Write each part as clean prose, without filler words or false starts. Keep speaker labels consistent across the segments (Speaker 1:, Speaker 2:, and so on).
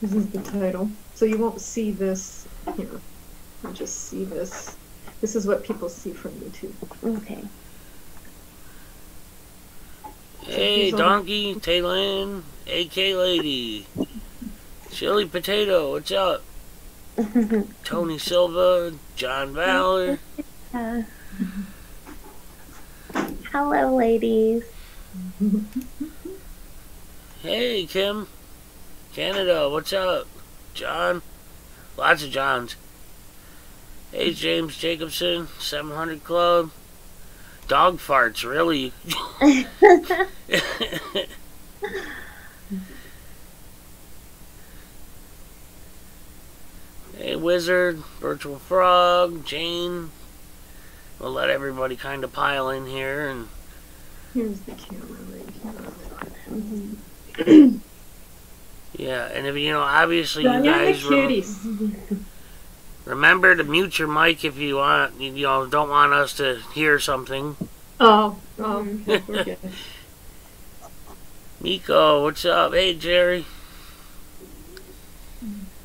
Speaker 1: This is the title. So you won't see this here. You'll just see this. This is what people see from YouTube.
Speaker 2: Okay.
Speaker 3: Hey, Donkey, Taylin, AK Lady, Chili Potato, what's up? Tony Silva, John Valor.
Speaker 2: Hello, ladies.
Speaker 3: Hey, Kim, Canada, what's up? John, lots of Johns. Hey, James Jacobson, 700 Club. Dog farts, really? Hey, Wizard, Virtual Frog, Jane. We'll let everybody kind of pile in here. And
Speaker 1: here's the camera right here.
Speaker 3: Yeah, and if obviously
Speaker 1: you
Speaker 3: guys remember to mute your mic if you want. Don't want us to hear something.
Speaker 1: Oh, okay, we're good.
Speaker 3: Nico, what's up? Hey, Jerry.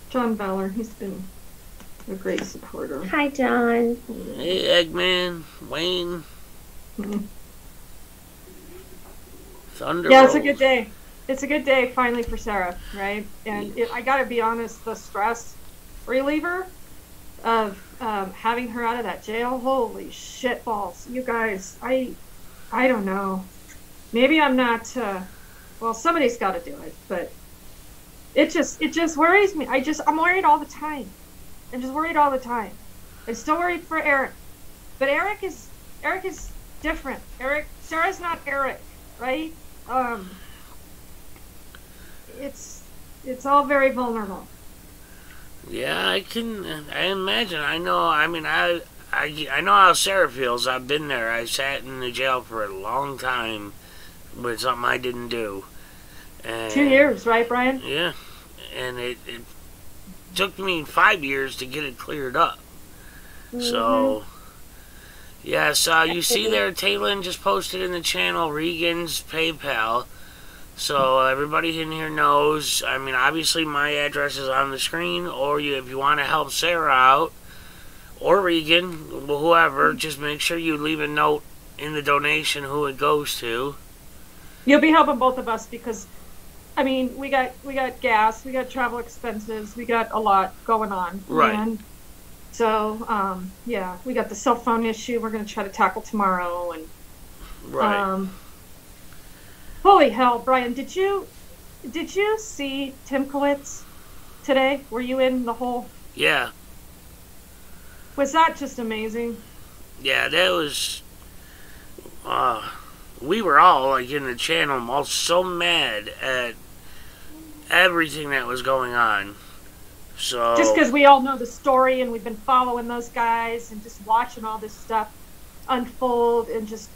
Speaker 1: John Valor, he's been a great supporter.
Speaker 2: Hi, John.
Speaker 3: Hey, Eggman, Wayne. Thunder.
Speaker 1: Yeah, it's a good day. It's a good day finally for Sarah, right? And I gotta be honest, the stress reliever of having her out of that jail, holy shit balls, you guys. I don't know. Maybe I'm not. Well, somebody's got to do it, but it just worries me. I'm worried all the time. I'm just worried all the time. I'm still worried for Eric, but Eric is different. Sarah's not Eric, right? It's all very vulnerable.
Speaker 3: Yeah, I imagine. I know. I mean, I know how Sarah feels. I've been there. I sat in the jail for a long time with something I didn't do. And
Speaker 1: 2 years, right, Brian?
Speaker 3: Yeah, and it took me 5 years to get it cleared up. So, yes, you see there, Taylin just posted in the channel Regan's PayPal. So everybody in here knows. I mean, obviously my address is on the screen, or if you want to help Sarah out, or Regan, whoever, just make sure you leave a note in the donation who it goes to.
Speaker 1: You'll be helping both of us because, I mean, we got gas, we got travel expenses, we got a lot going on.
Speaker 3: Right.
Speaker 1: And so, yeah, we got the cell phone issue we're going to try to tackle tomorrow. And
Speaker 3: right.
Speaker 1: Holy hell, Brian, did you see Timkowitz today? Were you in the whole...
Speaker 3: Yeah.
Speaker 1: Was that just amazing?
Speaker 3: Yeah, that was... we were all, like, in the channel, all so mad at everything that was going on. So...
Speaker 1: Just because we all know the story and we've been following those guys and just watching all this stuff unfold and just...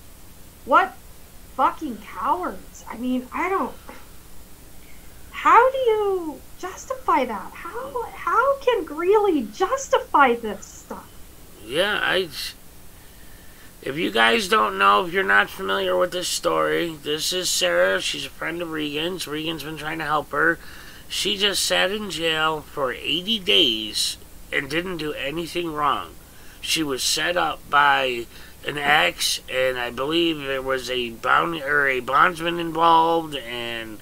Speaker 1: What fucking cowards. I mean, I don't... How do you justify that? How can Greeley justify this stuff?
Speaker 3: Yeah, if you guys don't know, if you're not familiar with this story, this is Sarah. She's a friend of Regan's. Regan's been trying to help her. She just sat in jail for 80 days and didn't do anything wrong. She was set up by an ex, and I believe there was a bondsman involved, and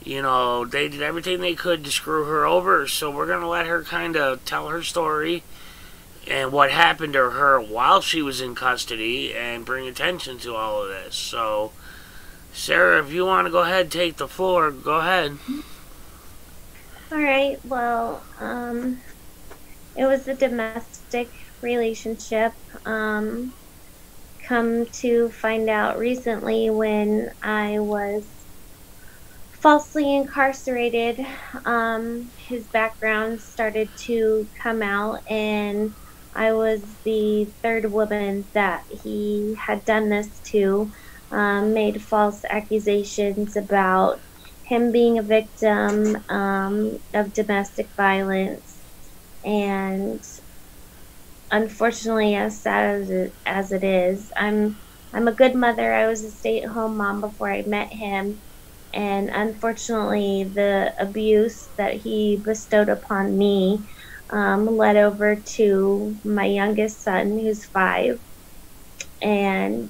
Speaker 3: they did everything they could to screw her over. So we're gonna let her kind of tell her story and what happened to her while she was in custody, and bring attention to all of this. So, Sarah, if you want to go ahead and take the floor, go ahead.
Speaker 2: All right. Well, it was a domestic relationship. Come to find out recently, when I was falsely incarcerated, his background started to come out, and I was the third woman that he had done this to. Made false accusations about him being a victim of domestic violence, and unfortunately, as sad as it is, I'm a good mother. I was a stay-at-home mom before I met him, And unfortunately, the abuse that he bestowed upon me led over to my youngest son, who's 5. And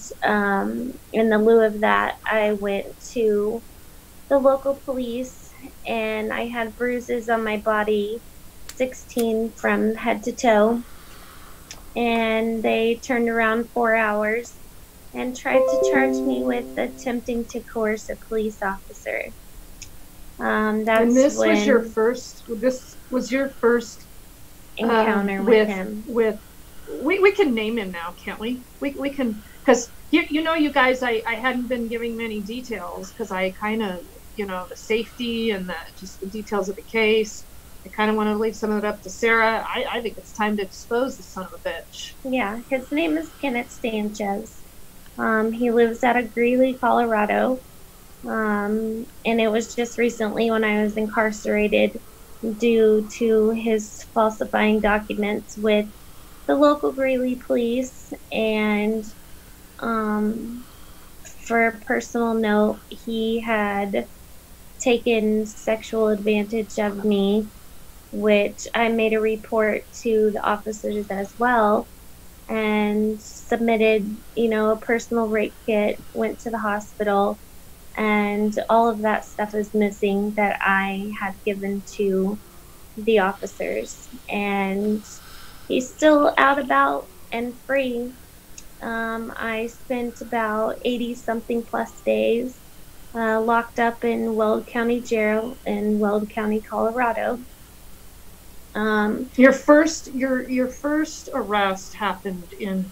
Speaker 2: in the lieu of that, I went to the local police and I had bruises on my body, 16 from head to toe. And they turned around 4 hours and tried to charge me with attempting to coerce a police officer. That's
Speaker 1: and this
Speaker 2: when
Speaker 1: was your first. This was your first
Speaker 2: encounter with him.
Speaker 1: We can name him now, can't we? We can, because you guys, I hadn't been giving many details because I kind of, the safety and the details of the case. I kind of want to leave some of it up to Sarah. I think it's time to expose the son of a bitch.
Speaker 2: Yeah, his name is Kenneth Sanchez. He lives out of Greeley, Colorado. And it was just recently when I was incarcerated due to his falsifying documents with the local Greeley police. And for a personal note, he had taken sexual advantage of me, which I made a report to the officers as well, and submitted, a personal rape kit, went to the hospital, and all of that stuff is missing that I had given to the officers. And he's still out about and free. I spent about 80 something plus days locked up in Weld County Jail in Weld County, Colorado.
Speaker 1: Your first arrest happened in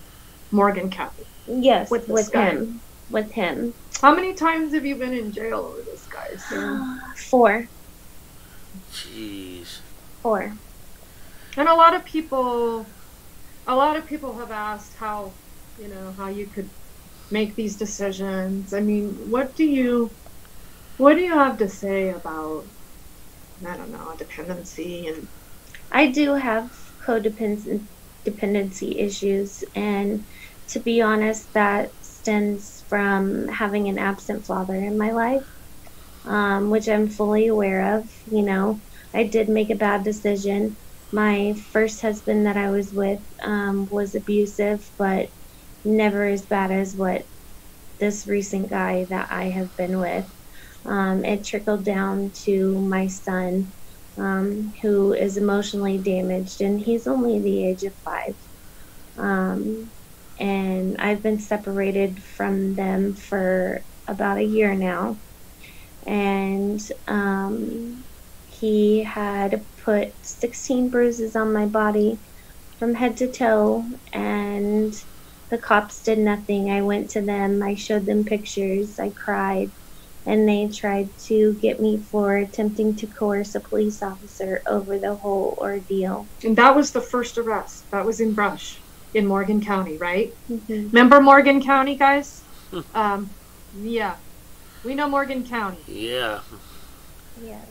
Speaker 1: Morgan County.
Speaker 2: Yes,
Speaker 1: with
Speaker 2: him. With him.
Speaker 1: How many times have you been in jail over this guy, Sarah?
Speaker 2: 4.
Speaker 3: Jeez.
Speaker 2: 4.
Speaker 1: And a lot of people have asked how you could make these decisions. I mean, what do you have to say about, I don't know, dependency? And
Speaker 2: I do have codependency issues, and to be honest, that stems from having an absent father in my life, which I'm fully aware of. I did make a bad decision. My first husband that I was with was abusive, but never as bad as what this recent guy that I have been with. It trickled down to my son, who is emotionally damaged, and he's only the age of 5. And I've been separated from them for about a year now. And he had put 16 bruises on my body from head to toe, and the cops did nothing. I went to them, I showed them pictures, I cried, and they tried to get me for attempting to coerce a police officer over the whole ordeal.
Speaker 1: And that was the first arrest. That was in Brush, in Morgan County, right?
Speaker 2: Mm-hmm.
Speaker 1: Remember Morgan County, guys? Yeah. We know Morgan County.
Speaker 3: Yeah.
Speaker 2: Yes.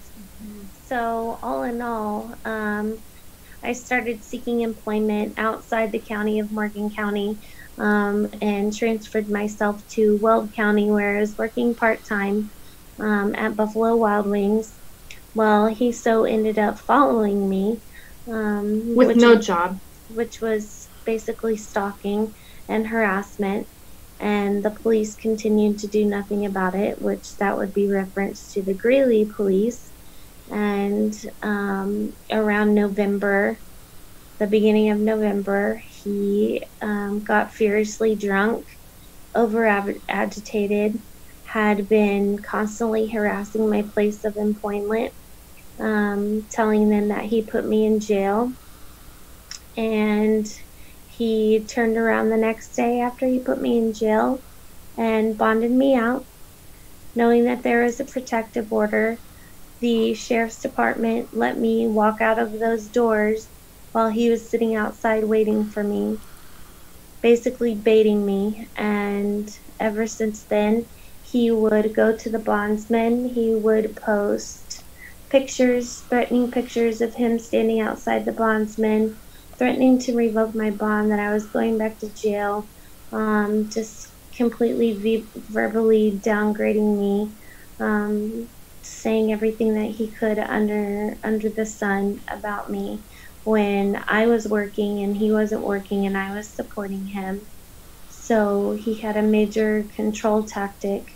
Speaker 2: So, all in all, I started seeking employment outside the county of Morgan County, and transferred myself to Weld County, where I was working part-time at Buffalo Wild Wings. Well, he so ended up following me.
Speaker 1: With no job.
Speaker 2: Which was basically stalking and harassment, and the police continued to do nothing about it, which that would be referenced to the Greeley police. And around November, the beginning of November, he got furiously drunk, agitated, had been constantly harassing my place of employment, telling them that he put me in jail. And he turned around the next day after he put me in jail and bonded me out, knowing that there was a protective order. The sheriff's department let me walk out of those doors while he was sitting outside waiting for me, basically baiting me. And ever since then, he would go to the bondsman. He would post pictures, threatening pictures of him standing outside the bondsman, threatening to revoke my bond, that I was going back to jail, just completely verbally downgrading me, saying everything that he could under the sun about me when I was working and he wasn't working and I was supporting him. So he had a major control tactic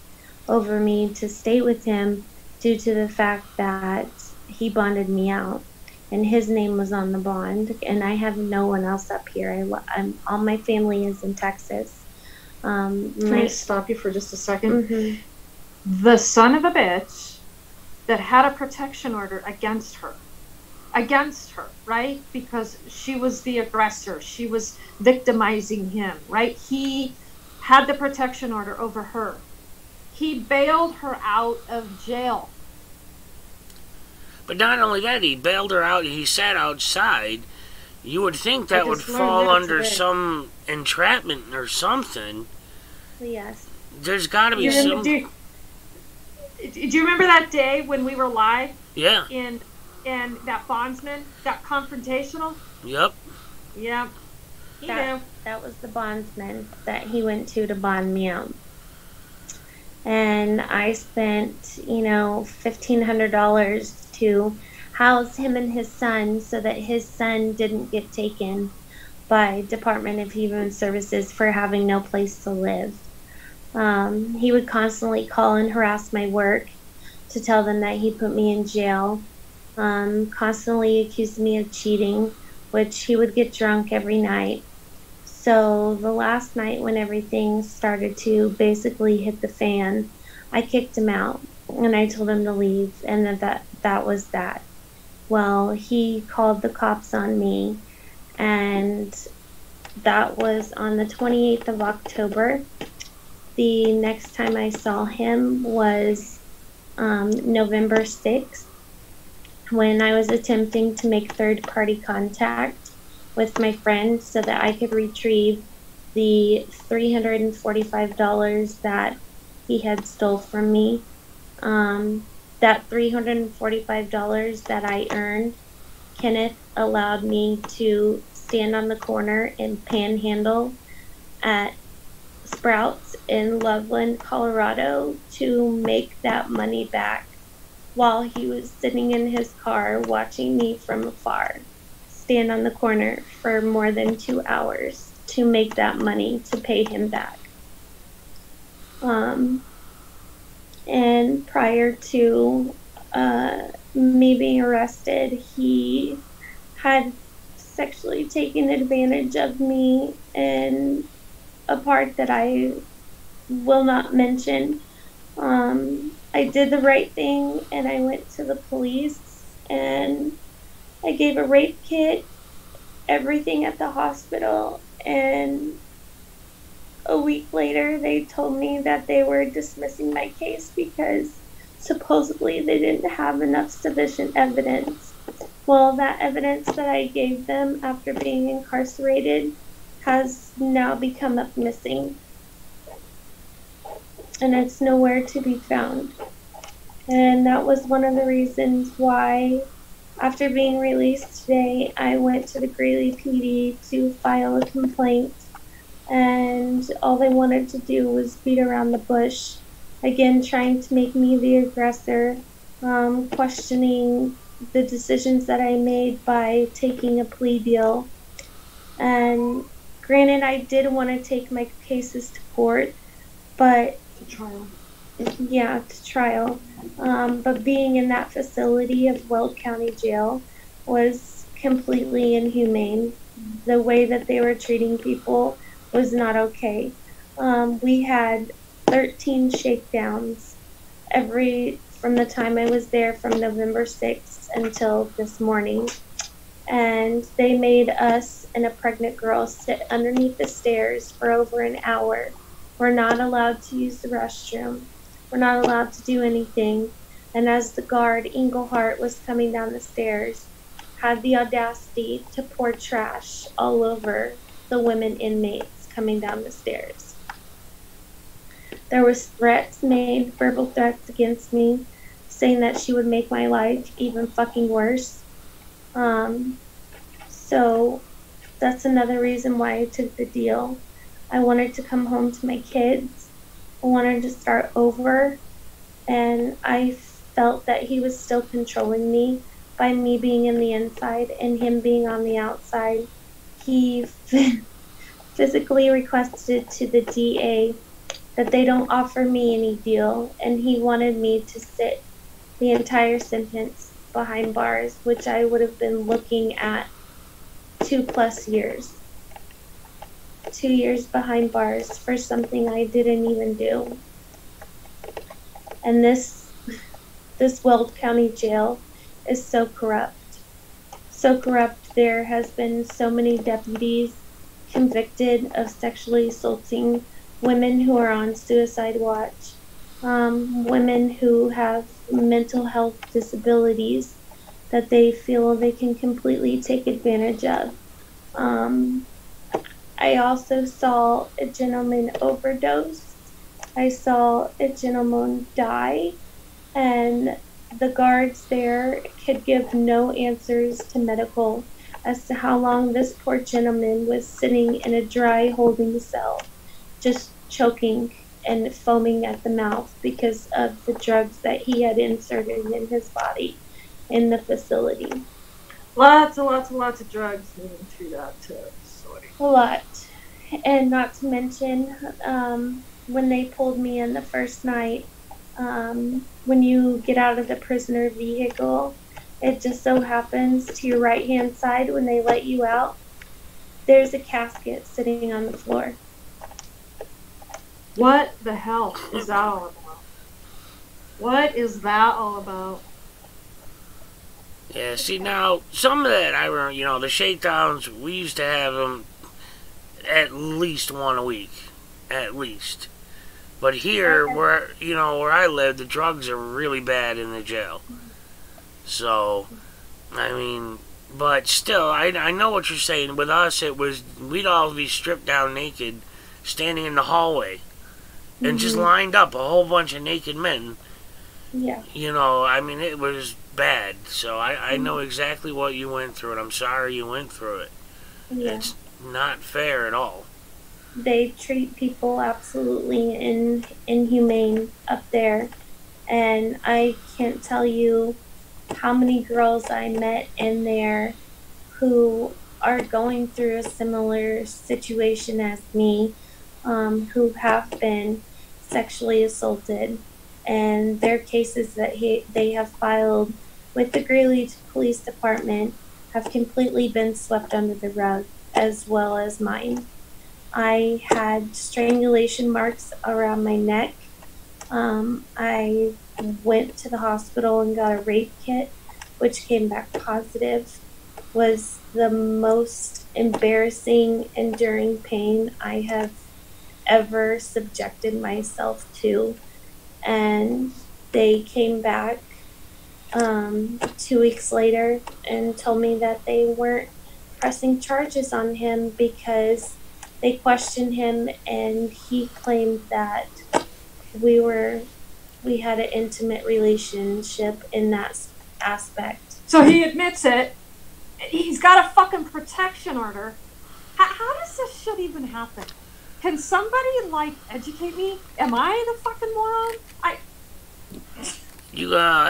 Speaker 2: over me to stay with him due to the fact that he bonded me out and his name was on the bond, and I have no one else up here. All my family is in Texas.
Speaker 1: Can I stop you for just a second?
Speaker 2: Mm-hmm.
Speaker 1: The son of a bitch that had a protection order against her, right? Because she was the aggressor. She was victimizing him, right? He had the protection order over her. He bailed her out of jail.
Speaker 3: But not only that, he bailed her out and he sat outside. You would think that would fall under some entrapment or something.
Speaker 2: Yes.
Speaker 3: There's got to be some...
Speaker 1: Do you remember that day when we were live?
Speaker 3: Yeah.
Speaker 1: And that bondsman got confrontational?
Speaker 3: Yep.
Speaker 1: Yeah.
Speaker 2: That was the bondsman that he went to bond me out. And I spent, $1,500 to house him and his son so that his son didn't get taken by Department of Human Services for having no place to live. He would constantly call and harass my work to tell them that he put me in jail. Constantly accused me of cheating, which he would get drunk every night. So the last night when everything started to basically hit the fan, I kicked him out and I told him to leave, and that was that. Well, he called the cops on me, and that was on the 28th of October. The next time I saw him was November 6th, when I was attempting to make third-party contact with my friend so that I could retrieve the $345 that he had stole from me. That $345 that I earned, Kenneth allowed me to stand on the corner and panhandle at Sprouts in Loveland, Colorado to make that money back while he was sitting in his car watching me from afar stand on the corner for more than 2 hours to make that money to pay him back. And prior to me being arrested, he had sexually taken advantage of me in a part that I will not mention. I did the right thing and I went to the police and I gave a rape kit, everything at the hospital, and a week later they told me that they were dismissing my case because supposedly they didn't have enough sufficient evidence. Well, that evidence that I gave them after being incarcerated has now become up missing, and it's nowhere to be found. And that was one of the reasons why, after being released today, I went to the Greeley PD to file a complaint, and all they wanted to do was beat around the bush, again trying to make me the aggressor, questioning the decisions that I made by taking a plea deal. And granted, I did want to take my cases to court, but
Speaker 1: to trial.
Speaker 2: Yeah, to trial. But being in that facility of Weld County Jail was completely inhumane. The way that they were treating people was not okay. We had 13 shakedowns from the time I was there from November 6th until this morning. And they made us and a pregnant girl sit underneath the stairs for over an hour. We're not allowed to use the restroom. We're not allowed to do anything. And as the guard, Englehart, was coming down the stairs, had the audacity to pour trash all over the women inmates coming down the stairs. There was threats made, verbal threats against me, saying that she would make my life even fucking worse. So that's another reason why I took the deal. I wanted to come home to my kids. I wanted to start over. and I felt that he was still controlling me by me being in the inside and him being on the outside. He physically requested to the DA that they don't offer me any deal, and he wanted me to sit the entire sentence behind bars, which I would have been looking at 2+ years. 2 years behind bars for something I didn't even do. And this Weld County jail is so corrupt. So corrupt. There has been so many deputies convicted of sexually assaulting women who are on suicide watch, women who have mental health disabilities that they feel they can completely take advantage of. I also saw a gentleman overdose. I saw a gentleman die, and the guards there could give no answers to medical as to how long this poor gentleman was sitting in a dry holding cell, just choking and foaming at the mouth because of the drugs that he had inserted in his body in the facility.
Speaker 1: Lots and lots and lots of drugs moving through that facility.
Speaker 2: A lot. And not to mention, when they pulled me in the first night, when you get out of the prisoner vehicle, it just so happens to your right-hand side when they let you out, there's a casket sitting on the floor.
Speaker 1: What the hell is that all about? What is that all about?
Speaker 3: Yeah, see, now, some of that, I remember, the shakedowns, we used to have them at least one a week. At least. But here, where I live, the drugs are really bad in the jail. So, I mean, but still, I know what you're saying. With us, we'd all be stripped down naked, standing in the hallway, and just lined up, a whole bunch of naked men.
Speaker 2: Yeah.
Speaker 3: I mean, it was bad. So I know exactly what you went through, and I'm sorry you went through it.
Speaker 2: Yeah.
Speaker 3: It's not fair at all.
Speaker 2: They treat people absolutely inhumane up there. And I can't tell you how many girls I met in there who are going through a similar situation as me, who have been sexually assaulted, and their cases that they have filed with the Greeley Police Department have completely been swept under the rug, as well as mine. I had strangulation marks around my neck. I went to the hospital and got a rape kit, which came back positive. Was the most embarrassing, enduring pain I have ever subjected myself to. And they came back 2 weeks later and told me that they weren't pressing charges on him because they questioned him and he claimed that we had an intimate relationship in that aspect.
Speaker 1: So he admits it. He's got a fucking protection order. How does this shit even happen? Can somebody, educate me? Am I the fucking moron?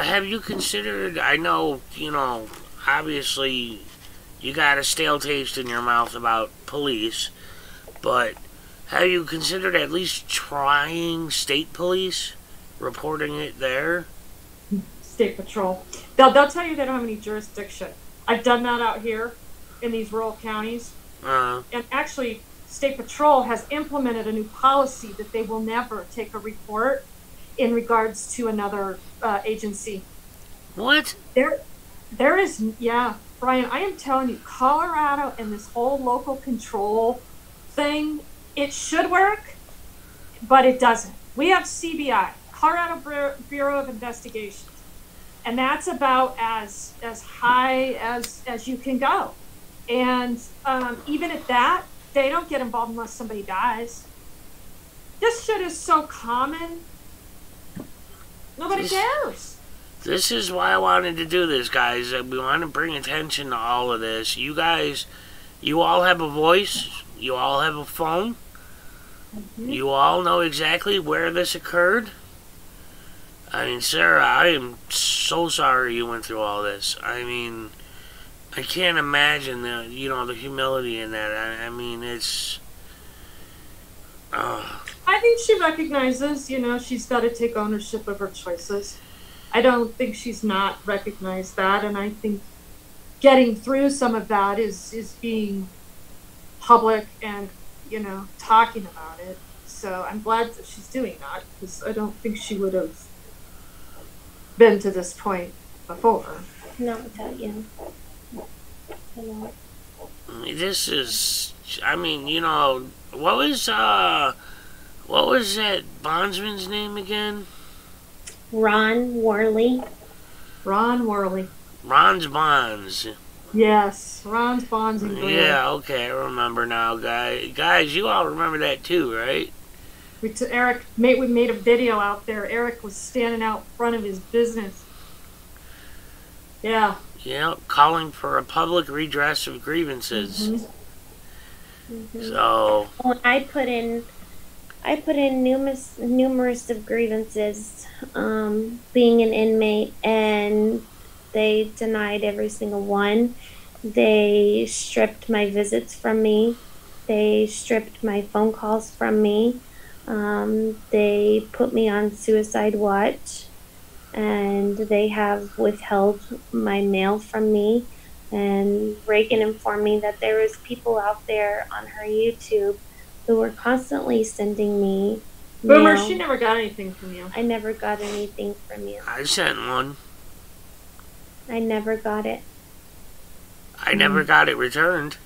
Speaker 3: Have you considered, I know, obviously you got a stale taste in your mouth about police, but have you considered at least trying state police, reporting it there?
Speaker 1: State patrol. They'll tell you they don't have any jurisdiction. I've done that out here in these rural counties. And actually, State Patrol has implemented a new policy that they will never take a report in regards to another agency.
Speaker 3: What?
Speaker 1: There is, yeah, Brian, I am telling you, Colorado and this whole local control thing, it should work, but it doesn't. We have CBI, Colorado Bureau of Investigations, and that's about as high as you can go. And even at that, they don't get involved unless somebody dies. This shit is so common. Nobody cares.
Speaker 3: This is why I wanted to do this, guys. We want to bring attention to all of this. You guys, you all have a voice. You all have a phone. Mm-hmm. You all know exactly where this occurred. I mean, Sarah, I am so sorry you went through all this. I mean, I can't imagine the humility in that. I mean, it's.
Speaker 1: I think she recognizes, she's got to take ownership of her choices. I don't think she's not recognized that, and I think getting through some of that is being public and, talking about it. So I'm glad that she's doing that, because I don't think she would have been to this point before.
Speaker 2: Not without you.
Speaker 3: This is. I mean, what was that bondsman's name again?
Speaker 2: Ron Worley.
Speaker 1: Ron Worley.
Speaker 3: Ron's Bonds.
Speaker 1: Yes, Ron's Bonds and Grant.
Speaker 3: Yeah, okay, I remember now, guys. You all remember that too, right?
Speaker 1: We made a video out there. Eric was standing out front of his business. Yeah.
Speaker 3: Yeah, calling for a public redress of grievances.
Speaker 2: Mm-hmm. Mm-hmm.
Speaker 3: So.
Speaker 2: Well, I put in numerous of grievances, being an inmate, and they denied every single one. They stripped my visits from me. They stripped my phone calls from me. They put me on suicide watch, and they have withheld my mail from me. And Regan informed me that there was people out there on her YouTube who were constantly sending me
Speaker 1: Boomer,
Speaker 2: mail.
Speaker 1: she never got anything from you.
Speaker 2: I never got anything from you.
Speaker 3: I sent one.
Speaker 2: I never got it.
Speaker 3: I never got it returned.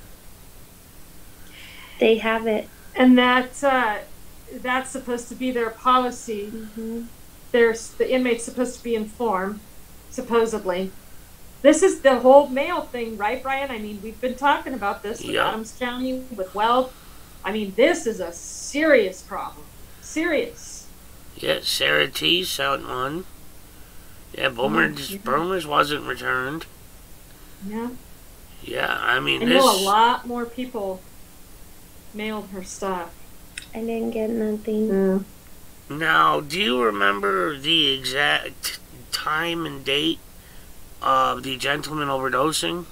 Speaker 2: They have it.
Speaker 1: And that's supposed to be their policy.
Speaker 2: Mm-hmm.
Speaker 1: The inmate's supposed to be informed, supposedly. This is the whole mail thing, right, Brian? I mean, we've been talking about this with Adams County, with Weld. I mean, this is a serious problem. Serious.
Speaker 3: Yeah, Sarah T sent one. Yeah, Boomer's wasn't returned.
Speaker 1: Yeah.
Speaker 3: Yeah, I mean,
Speaker 1: I know a lot more people mailed her stuff.
Speaker 2: I didn't get nothing.
Speaker 3: Now, do you remember the exact time and date of the gentleman overdosing?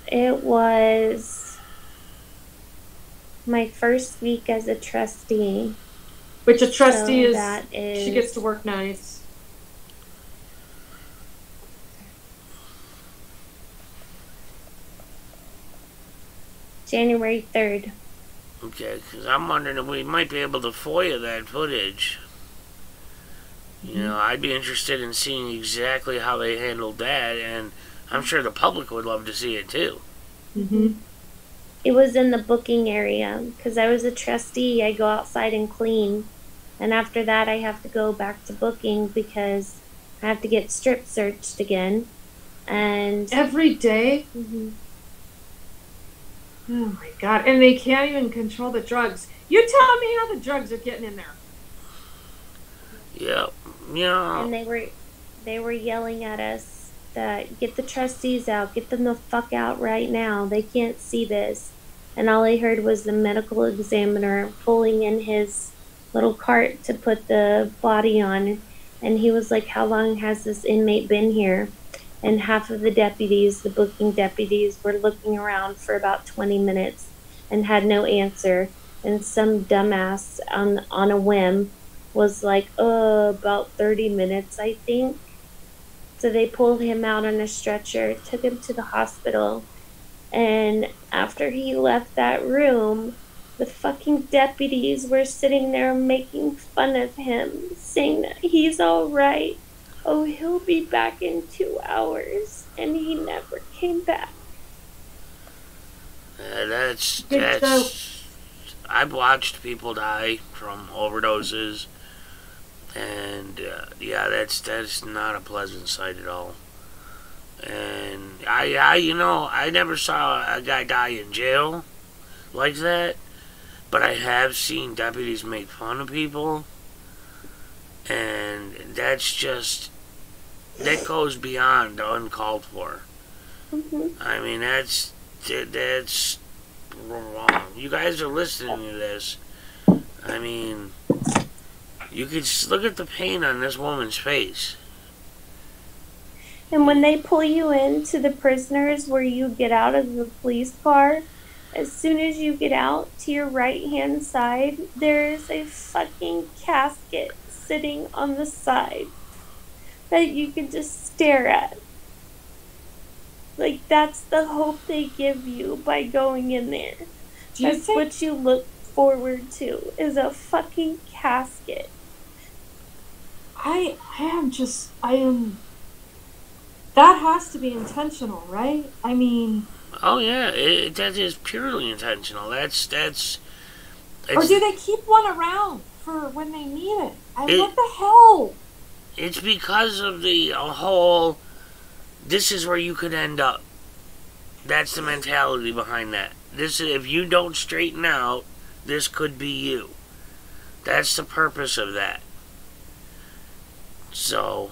Speaker 2: It was my first week as a trustee.
Speaker 1: Which a trustee
Speaker 2: so
Speaker 1: she gets to work nights.
Speaker 2: January 3rd.
Speaker 3: Okay, because I'm wondering if we might be able to FOIA that footage. I'd be interested in seeing exactly how they handled that, and I'm sure the public would love to see it too.
Speaker 1: Mm-hmm.
Speaker 2: It was in the booking area. Because I was a trustee, I go outside and clean. And after that, I have to go back to booking because I have to get strip searched again. And
Speaker 1: every day?
Speaker 2: Mm-hmm.
Speaker 1: Oh my God. And they can't even control the drugs. You tell me how the drugs are getting in there.
Speaker 3: Yep. Yeah.
Speaker 2: And they were yelling at us that get the trustees out, get them the fuck out right now. They can't see this. And all I heard was the medical examiner pulling in his little cart to put the body on. And he was like, how long has this inmate been here? And half of the deputies, the booking deputies, were looking around for about 20 minutes and had no answer. And some dumbass on a whim was like, about 30 minutes, I think. So they pulled him out on a stretcher, took him to the hospital. And after he left that room, the fucking deputies were sitting there making fun of him, saying that he's all right. Oh, he'll be back in 2 hours. And he never came back.
Speaker 3: That's I've watched people die from overdoses. And, that's not a pleasant sight at all. And I never saw a guy die in jail like that. But I have seen deputies make fun of people. And that goes beyond uncalled for.
Speaker 2: Mm-hmm.
Speaker 3: I mean, that's wrong. You guys are listening to this. I mean, You could just look at the pain on this woman's face.
Speaker 2: And when they pull you into the prisoners where you get out of the police car, as soon as you get out to your right-hand side, there is a fucking casket sitting on the side that you can just stare at. Like, that's the hope they give you by going in there. That's what you look forward to, is a fucking casket.
Speaker 1: I am. That has to be intentional, right? I mean.
Speaker 3: Oh yeah, that is purely intentional. That's.
Speaker 1: Or do they keep one around for when they need it? What the hell?
Speaker 3: It's because of the whole. This is where you could end up. That's the mentality behind that. If you don't straighten out, this could be you. That's the purpose of that. So,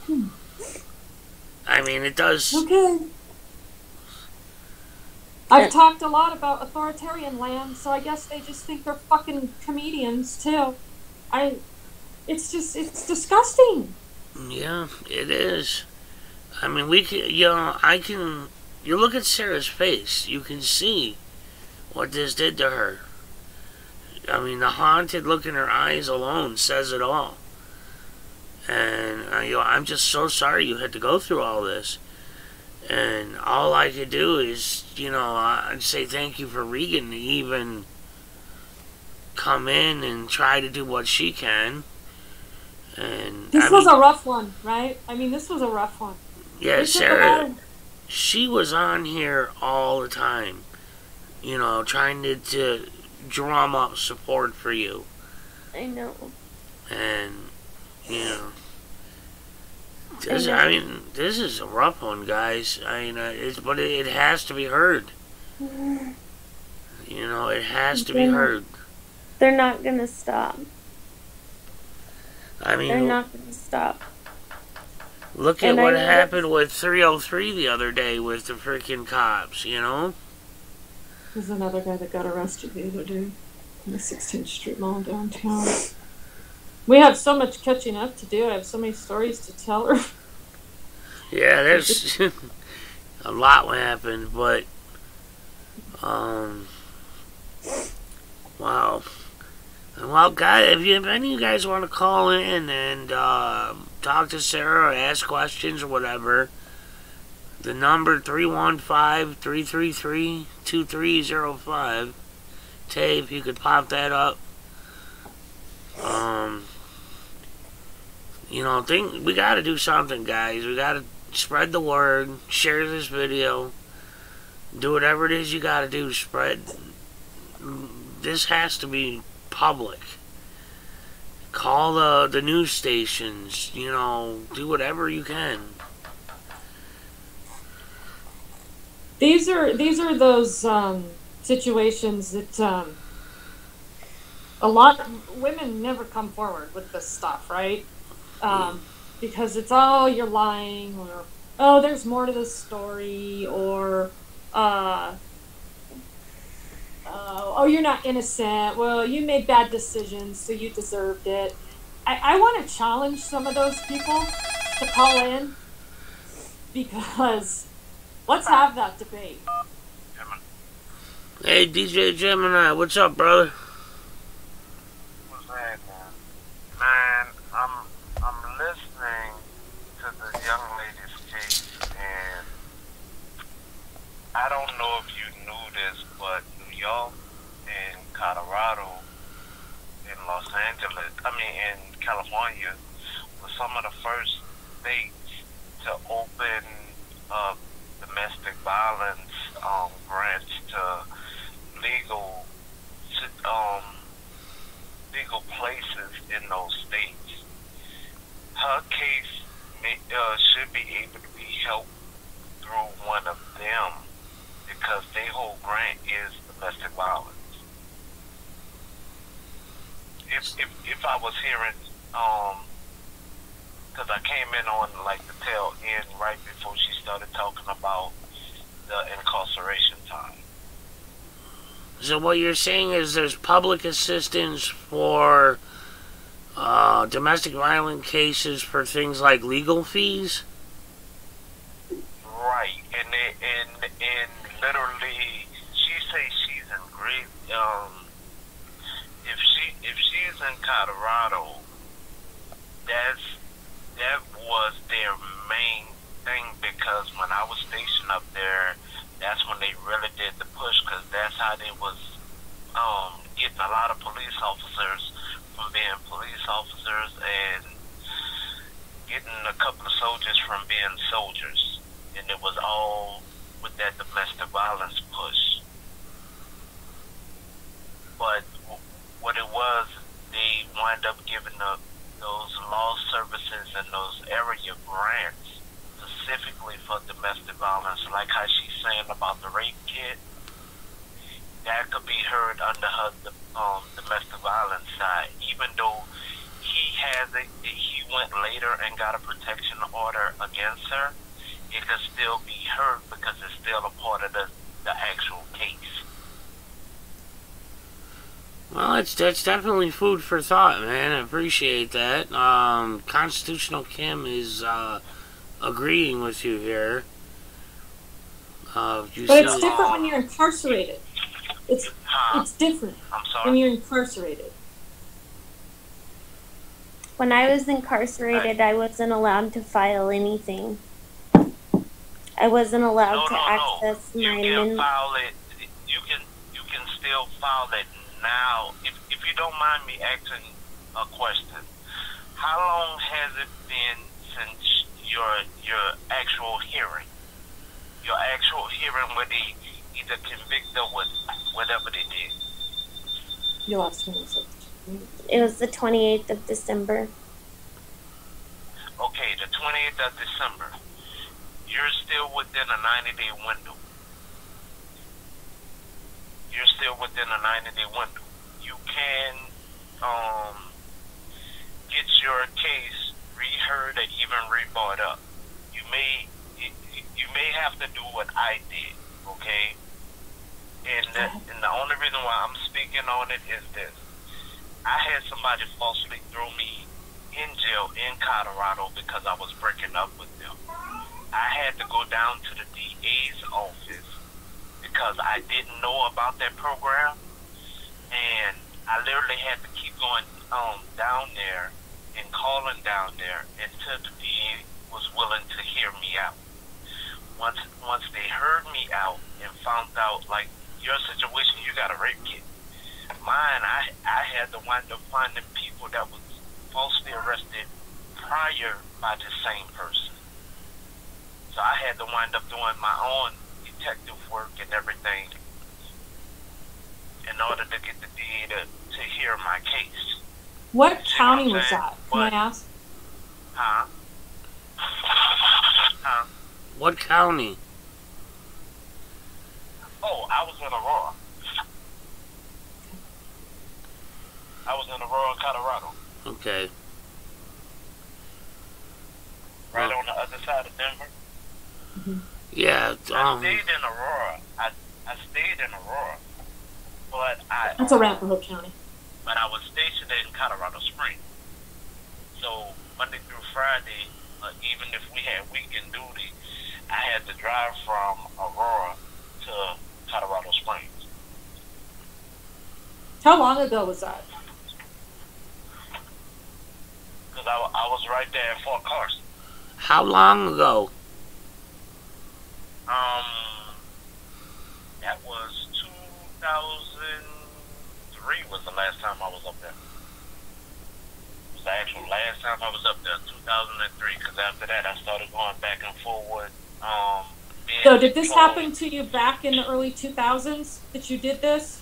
Speaker 3: I mean, it does.
Speaker 1: Okay. I've talked a lot about authoritarian land, so I guess they just think they're fucking comedians too. It's disgusting.
Speaker 3: Yeah, it is. I mean, you look at Sarah's face, you can see what this did to her. I mean, the haunted look in her eyes alone says it all. And, I'm just so sorry you had to go through all this. And all I could do is, I'd say thank you for Regan to even come in and try to do what she can. And
Speaker 1: this was a rough one, right? I mean, this was a rough one.
Speaker 3: Yeah, Sarah, she was on here all the time, trying to drum up support for you.
Speaker 2: I know.
Speaker 3: And, this is a rough one, guys. But it has to be heard. It has to be heard.
Speaker 2: They're not gonna stop. They're not gonna stop.
Speaker 3: Look at what happened with 303 the other day with the freaking cops,
Speaker 1: There's another guy that got arrested the other day in the 16th Street Mall downtown. We have so much catching up to do. I have so many stories to tell her.
Speaker 3: Yeah, there's a lot happened, but wow. Well, guys, if any of you guys want to call in and talk to Sarah or ask questions or whatever, the number 315-333-2305. Tay, if you could pop that up. We gotta do something, guys. We gotta spread the word, share this video, do whatever it is you gotta do. Spread. This has to be public. Call the news stations. Do whatever you can.
Speaker 1: These are those situations that a lot of women never come forward with this stuff, right? Because it's, oh, you're lying, or, oh, there's more to this story, or oh, you're not innocent, well, you made bad decisions, so you deserved it. I want to challenge some of those people to call in, because let's have that debate.
Speaker 3: Hey, DJ Gemini, what's up, brother?
Speaker 4: What's that, man? I'm listening to the young lady's case, and I don't know if you knew this, but New York and Colorado and Los Angeles, in California, were some of the first states to open up domestic violence grants to legal places in those states. Her case should be able to be helped through one of them, because their whole grant is domestic violence. If I was hearing, because I came in on like the tail end right before she started talking about the incarceration time.
Speaker 3: So what you're saying is there's public assistance for domestic violence cases for things like legal fees.
Speaker 4: Right, and literally, she says she's in grief. If she's in Colorado, that was their main thing, because when I was stationed up there, that's when they really did the push, because that's how they was getting a lot of police officers from being police officers, and getting a couple of soldiers from being soldiers. And it was all with that domestic violence push. But what it was, they wind up giving up those law services and those area grants specifically for domestic violence, like how she's saying about the rape kit. That could be heard under her domestic violence side, even though he went later and got a protection order against her. It could still be heard because it's still a part of the actual case.
Speaker 3: Well, that's definitely food for thought, man. I appreciate that. Constitutional Kim is agreeing with you here.
Speaker 1: But it's different when you're incarcerated. It's different
Speaker 4: I'm sorry?
Speaker 1: when you're incarcerated.
Speaker 2: When I was incarcerated, I wasn't allowed to file anything. I wasn't allowed to access my
Speaker 4: You can file it. You can still file it now. If you don't mind me asking a question, how long has it been since your actual hearing? Your actual hearing where they either convict or whatever they did.
Speaker 1: Your last one was
Speaker 2: It was the 28th of December.
Speaker 4: Okay, the 28th of December. You're still within a 90-day window. You're still within a 90-day window. You can get your case reheard or even rebought up. You may have to do what I did, okay? And the only reason why I'm speaking on it is this. I had somebody falsely throw me in jail in Colorado because I was breaking up with them. I had to go down to the DA's office because I didn't know about that program, and I literally had to keep going down there and calling down there until the DA was willing to hear me out. Once they heard me out and found out, like, your situation, you got a rape kit. Mine, I had to wind up finding people that was falsely arrested prior by the same person. So I had to wind up doing my own detective work and everything in order to get the DA to hear my case.
Speaker 1: What county was that? Can I ask?
Speaker 4: Huh? Huh?
Speaker 3: What county?
Speaker 4: Oh, I was in Aurora. I was in Aurora, Colorado.
Speaker 3: Okay.
Speaker 4: Right on the other side of Denver.
Speaker 3: Yeah.
Speaker 4: I stayed in Aurora. I stayed in Aurora, but
Speaker 1: That's Arapahoe County.
Speaker 4: But I was stationed in Colorado Springs. So Monday through Friday, even if we had weekend duty, I had to drive from Aurora to Colorado Springs.
Speaker 1: How long ago was that?
Speaker 4: Because I was right there at Fort Carson.
Speaker 3: How long ago?
Speaker 4: That was 2003 was the last time I was up there. It was the actual last time I was up there, 2003, because after that I started going back and forward.
Speaker 1: So did this happen to you back in the early 2000s that you did this?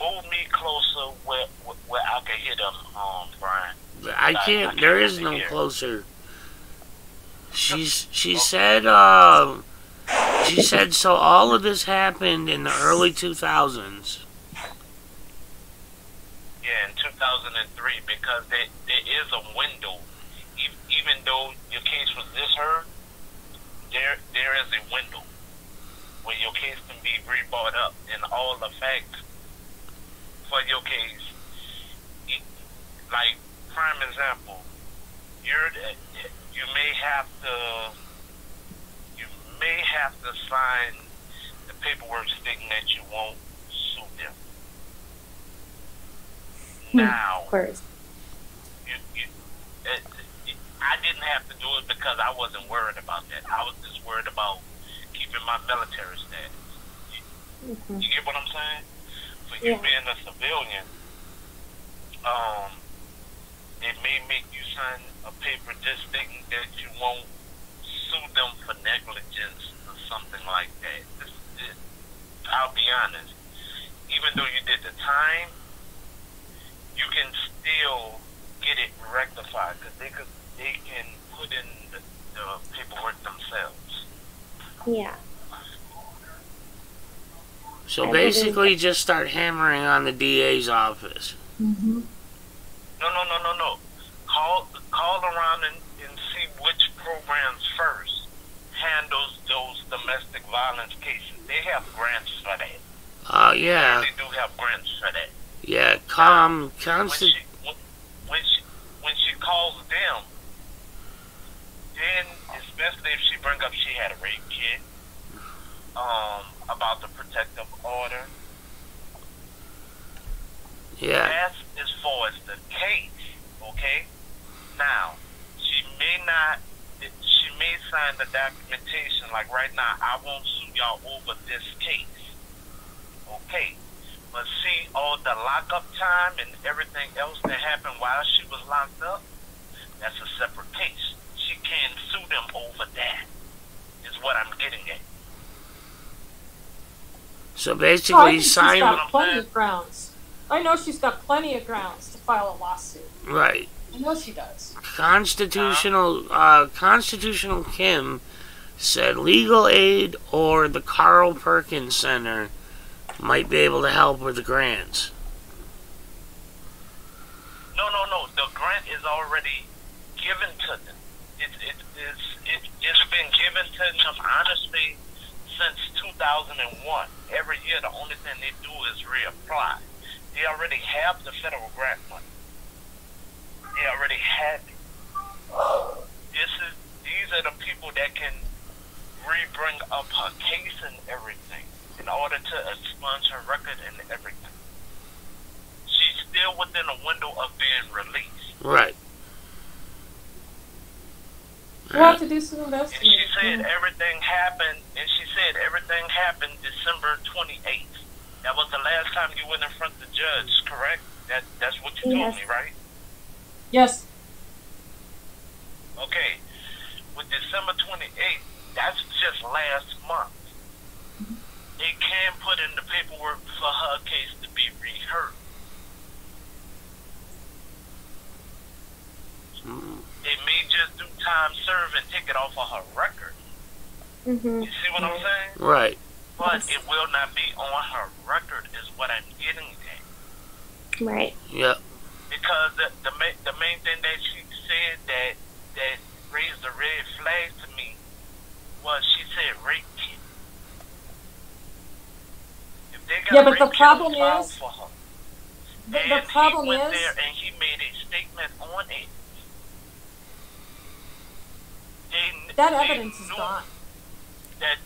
Speaker 4: Move me closer where I can hear them, Brian.
Speaker 3: I can't. There is no closer. She said so. All of this happened in the early 2000s.
Speaker 4: Yeah, in 2003, because there is a window. Even though your case was disheard, there is a window where your case can be rebought up, and all the facts for your case like prime example, you may have to sign the paperwork stating that you won't sue them. Now,
Speaker 2: Of course.
Speaker 4: I didn't have to do it because I wasn't worried about that. I was just worried about keeping my military status. You get what I'm saying? For you being a civilian, it may make you sign a paper just stating that you won't sue them for negligence or something like that. I'll be honest. Even though you did the time, you can still get it rectified because they can put in the paperwork themselves.
Speaker 2: Yeah.
Speaker 3: So basically, just start hammering on the DA's office.
Speaker 1: Mm-hmm.
Speaker 4: No. Call around and see which programs first handles those domestic violence cases. They have grants for that.
Speaker 3: Yeah.
Speaker 4: They do have grants for that.
Speaker 3: Yeah,
Speaker 4: when she calls them, then especially if she bring up she had a rape kit, about the protective order.
Speaker 3: Yeah.
Speaker 4: That's as far as the case, okay? Now, she may sign the documentation, like right now, I won't sue y'all over this case. Okay. But see, all the lockup time and everything else that happened while she was locked up, that's a separate case. She can't sue them over that, is what I'm getting at.
Speaker 3: So basically,
Speaker 1: she's got plenty of grounds. I know she's got plenty of grounds to file a lawsuit.
Speaker 3: Right.
Speaker 1: I know she does.
Speaker 3: Constitutional Kim said legal aid or the Carl Perkins Center might be able to help with the grants.
Speaker 4: No. The grant is already given to them. It's been given to them, honestly, since 2001. Every year, the only thing they do is reapply. They already have the federal grant money. They already have it. These are the people that can re-bring up her case and everything in order to expunge her record and everything. She's still within a window of being released.
Speaker 3: Right.
Speaker 1: We'll have to do some investigating.
Speaker 4: And she said everything happened, December 28th. That was the last time you went in front of the judge, correct? That's what you told me, right?
Speaker 1: Yes.
Speaker 4: Okay. With December 28th, that's just last month. They can put in the paperwork for her case to be reheard. They may just do time served and take it off of her record. You see what I'm saying?
Speaker 3: Right.
Speaker 4: But it will not be on her record is what I'm getting at.
Speaker 2: Right.
Speaker 3: Yep.
Speaker 4: Because the main thing that she said that raised the red flag to me was she said rape kit. If they got
Speaker 1: but the problem is
Speaker 4: for her,
Speaker 1: the problem
Speaker 4: he went
Speaker 1: is
Speaker 4: there and he made a statement on it.
Speaker 1: That evidence is gone.
Speaker 4: That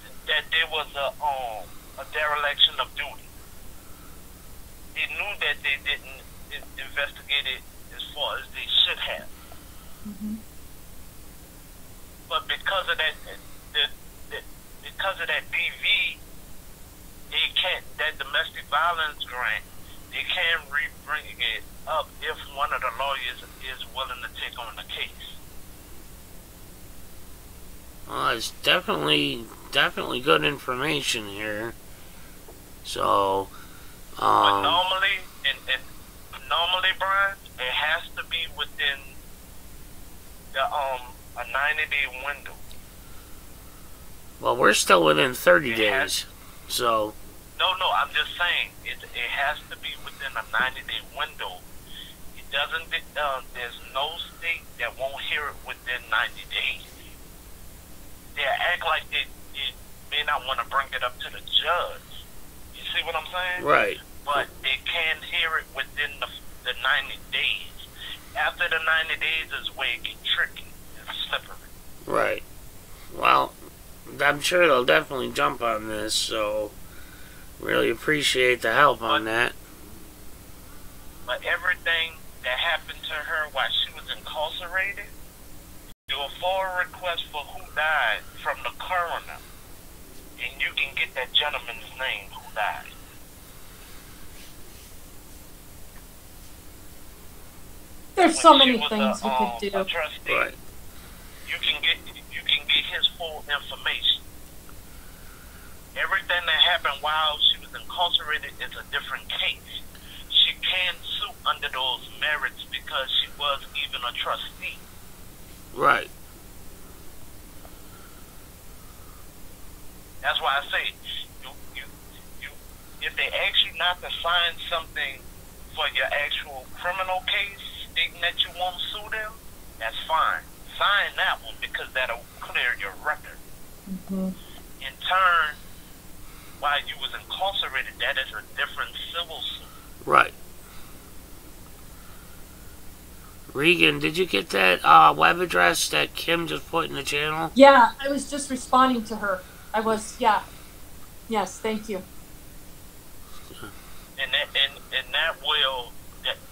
Speaker 4: there was a dereliction of duty. They knew that they didn't investigate it as far as they should have. But because of that, DV, they can't. That domestic violence grant, they can bring it up if one of the lawyers is willing to take on the case.
Speaker 3: Well, it's definitely good information here. So,
Speaker 4: but normally, Brian, it has to be within the a 90-day window.
Speaker 3: Well, we're still within 30 days. So.
Speaker 4: No, I'm just saying it has to be within a 90-day window. It doesn't. There's no state that won't hear it within 90 days. They act like they may not want to bring it up to the judge. You see what I'm saying?
Speaker 3: Right.
Speaker 4: But they can hear it within the the 90 days. After the 90 days is where it gets tricky. It's slippery.
Speaker 3: Right. Well, I'm sure they'll definitely jump on this, so really appreciate the help on that.
Speaker 4: But everything that happened to her while she was incarcerated, do a FOIA request for who died from the coroner, and you can get that gentleman's name who died.
Speaker 1: There's so
Speaker 4: When
Speaker 1: many
Speaker 4: she was
Speaker 1: things we could do.
Speaker 4: a trustee,
Speaker 3: Right.
Speaker 4: you can get his full information. Everything that happened while she was incarcerated is a different case. She can sue under those merits because she was even a trustee.
Speaker 3: Right.
Speaker 4: That's why I say, if they ask you not to sign something for your actual criminal case, stating that you won't sue them, that's fine. Sign that one because that'll clear your record.
Speaker 1: Mm-hmm.
Speaker 4: In turn, while you was incarcerated, that is a different civil suit.
Speaker 3: Right. Regan, did you get that web address that Kim just put in the channel?
Speaker 1: Yeah, I was just responding to her. I was, yeah. Yes, thank you.
Speaker 4: And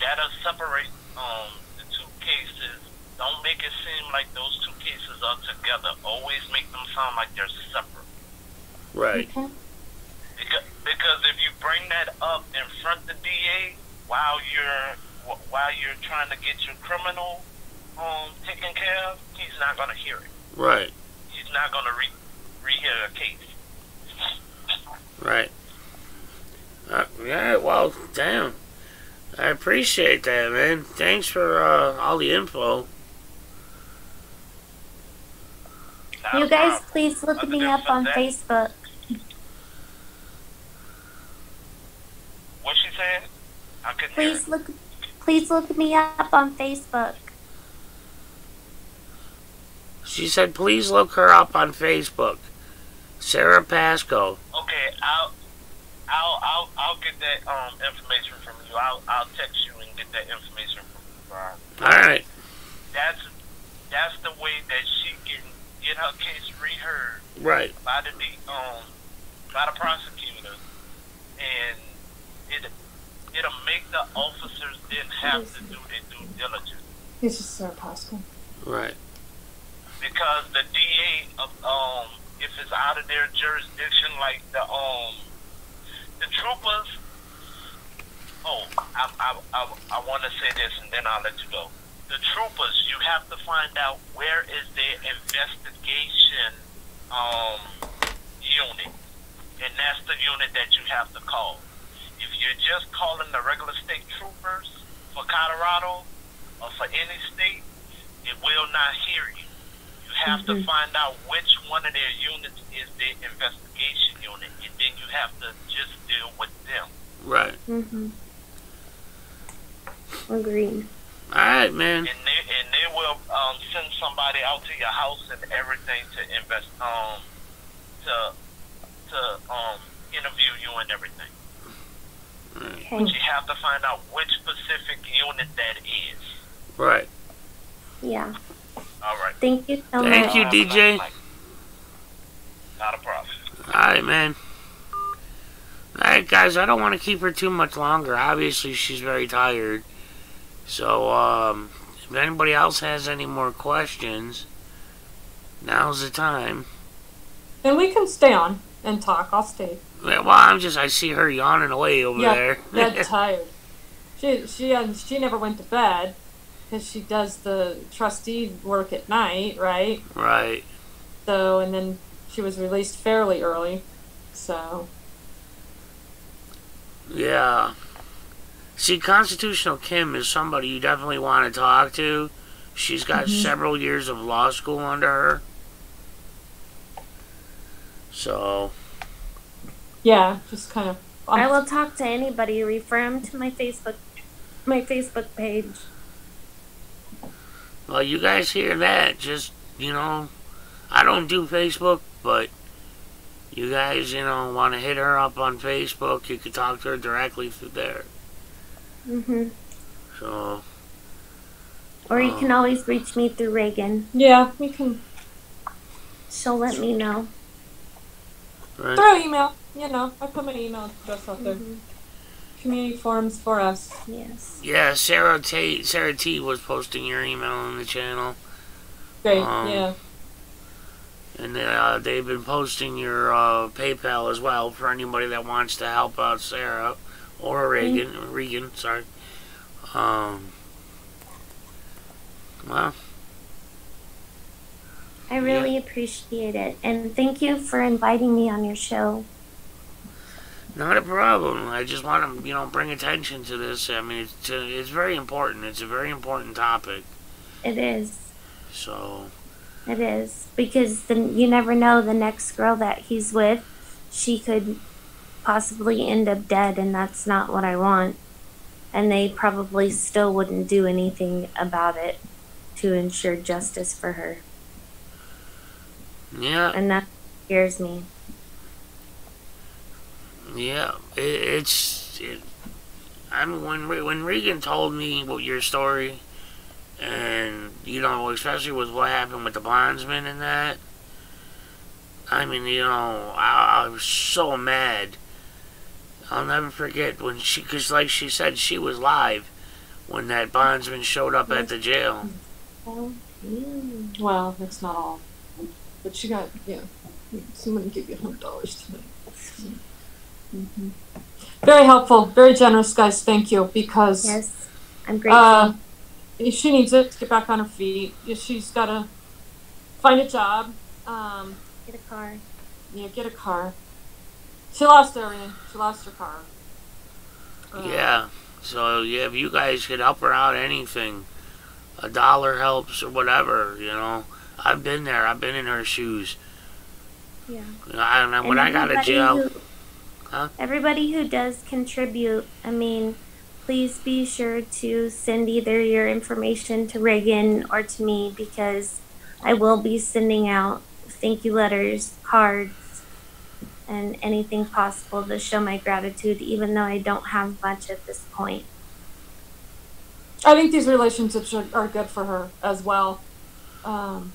Speaker 4: that'll separate the two cases. Don't make it seem like those two cases are together. Always make them sound like they're separate.
Speaker 3: Right.
Speaker 1: Okay.
Speaker 4: Because if you bring that up in front of the DA while you're trying to get your criminal taken care of, he's not gonna hear it.
Speaker 3: Right.
Speaker 4: He's not gonna rehear a case.
Speaker 3: Right. Yeah, well, damn. I appreciate that, man. Thanks for all the info.
Speaker 2: You guys, please look me up on Facebook.
Speaker 4: What she said? I couldn't hear it.
Speaker 2: Please look me up on Facebook.
Speaker 3: She said, please look her up on Facebook. Sarah Pascoe.
Speaker 4: Okay, I'll get that information from you. I'll text you and get that information from you, Brian.
Speaker 3: All right.
Speaker 4: That's the way that she can get her case reheard.
Speaker 3: Right.
Speaker 4: By the prosecutor, and it'll make the officers then have to do their due diligence.
Speaker 1: This is Sarah Pascoe.
Speaker 3: Right.
Speaker 4: Because the DA, if it's out of their jurisdiction, like the troopers. Oh, I want to say this, and then I'll let you go. The troopers, you have to find out where is their investigation unit, and that's the unit that you have to call. If you're just calling the regular state troopers for Colorado or for any state, it will not hear you. You have to find out which one of their units is their investigation unit, and then you have to just deal with them.
Speaker 3: Right.
Speaker 2: Agreed.
Speaker 3: All right, man.
Speaker 4: And they will send somebody out to your house and everything to interview you and everything.
Speaker 2: Okay.
Speaker 4: But you have to find out which specific unit that is.
Speaker 3: Right.
Speaker 2: Yeah.
Speaker 4: All right.
Speaker 2: Thank you so much.
Speaker 3: Thank you, DJ.
Speaker 4: Not a problem.
Speaker 3: All right, man. All right, guys, I don't want to keep her too much longer. Obviously, she's very tired. So, if anybody else has any more questions, now's the time.
Speaker 1: And we can stay on and talk. I'll stay.
Speaker 3: Well, I see her yawning away over there.
Speaker 1: Dead tired. She never went to bed because she does the trustee work at night, right?
Speaker 3: Right.
Speaker 1: So, and then she was released fairly early. So.
Speaker 3: Yeah. See, Constitutional Kim is somebody you definitely want to talk to. She's got several years of law school under her. So.
Speaker 1: Yeah, just kind of.
Speaker 2: I will talk to anybody. Refer them to my Facebook page.
Speaker 3: Well, you guys hear that? Just, I don't do Facebook, but you guys, want to hit her up on Facebook, you can talk to her directly through there. So.
Speaker 2: Or you can always reach me through Regan.
Speaker 1: Yeah, we can.
Speaker 2: She'll let me know.
Speaker 3: Right.
Speaker 1: Through email. You know, I put my email address out there.
Speaker 2: Mm-hmm.
Speaker 1: Community forums for us.
Speaker 2: Yes.
Speaker 3: Yeah, Sarah T was posting your email on the channel.
Speaker 1: Great, yeah.
Speaker 3: And they've been posting your PayPal as well for anybody that wants to help out Sarah or Regan.
Speaker 2: Mm-hmm.
Speaker 3: Regan, sorry. Well,
Speaker 2: I really appreciate it. And thank you for inviting me on your show.
Speaker 3: not a problem. I just want to, bring attention to this. I mean, it's very important. It's a very important topic.
Speaker 2: It is.
Speaker 3: So.
Speaker 2: It is. Because you never know, the next girl that he's with, she could possibly end up dead, and that's not what I want. And they probably still wouldn't do anything about it to ensure justice for her.
Speaker 3: Yeah.
Speaker 2: And that scares me.
Speaker 3: Yeah, I mean, when Regan told me what your story, and especially with what happened with the bondsman and that, I mean, I was so mad. I'll never forget when because like she said, she was live when that bondsman showed up at the jail.
Speaker 1: Well, that's not all. But she got, someone give you $100 tonight. Mm-hmm. Very helpful, very generous, guys. Thank you, because
Speaker 2: yes, I'm grateful.
Speaker 1: She needs it to get back on her feet. She's got to find a job.
Speaker 2: Get a car.
Speaker 1: Yeah, get a car. She lost everything. She lost her car.
Speaker 3: Yeah. So if you guys could help her out, anything, $1 helps or whatever. I've been there. I've been in her shoes.
Speaker 2: Yeah.
Speaker 3: I don't know when I got to jail.
Speaker 2: Everybody who does contribute, I mean, please be sure to send either your information to Regan or to me, because I will be sending out thank you letters, cards, and anything possible to show my gratitude, even though I don't have much at this point.
Speaker 1: I think these relationships are good for her as well.
Speaker 3: Oh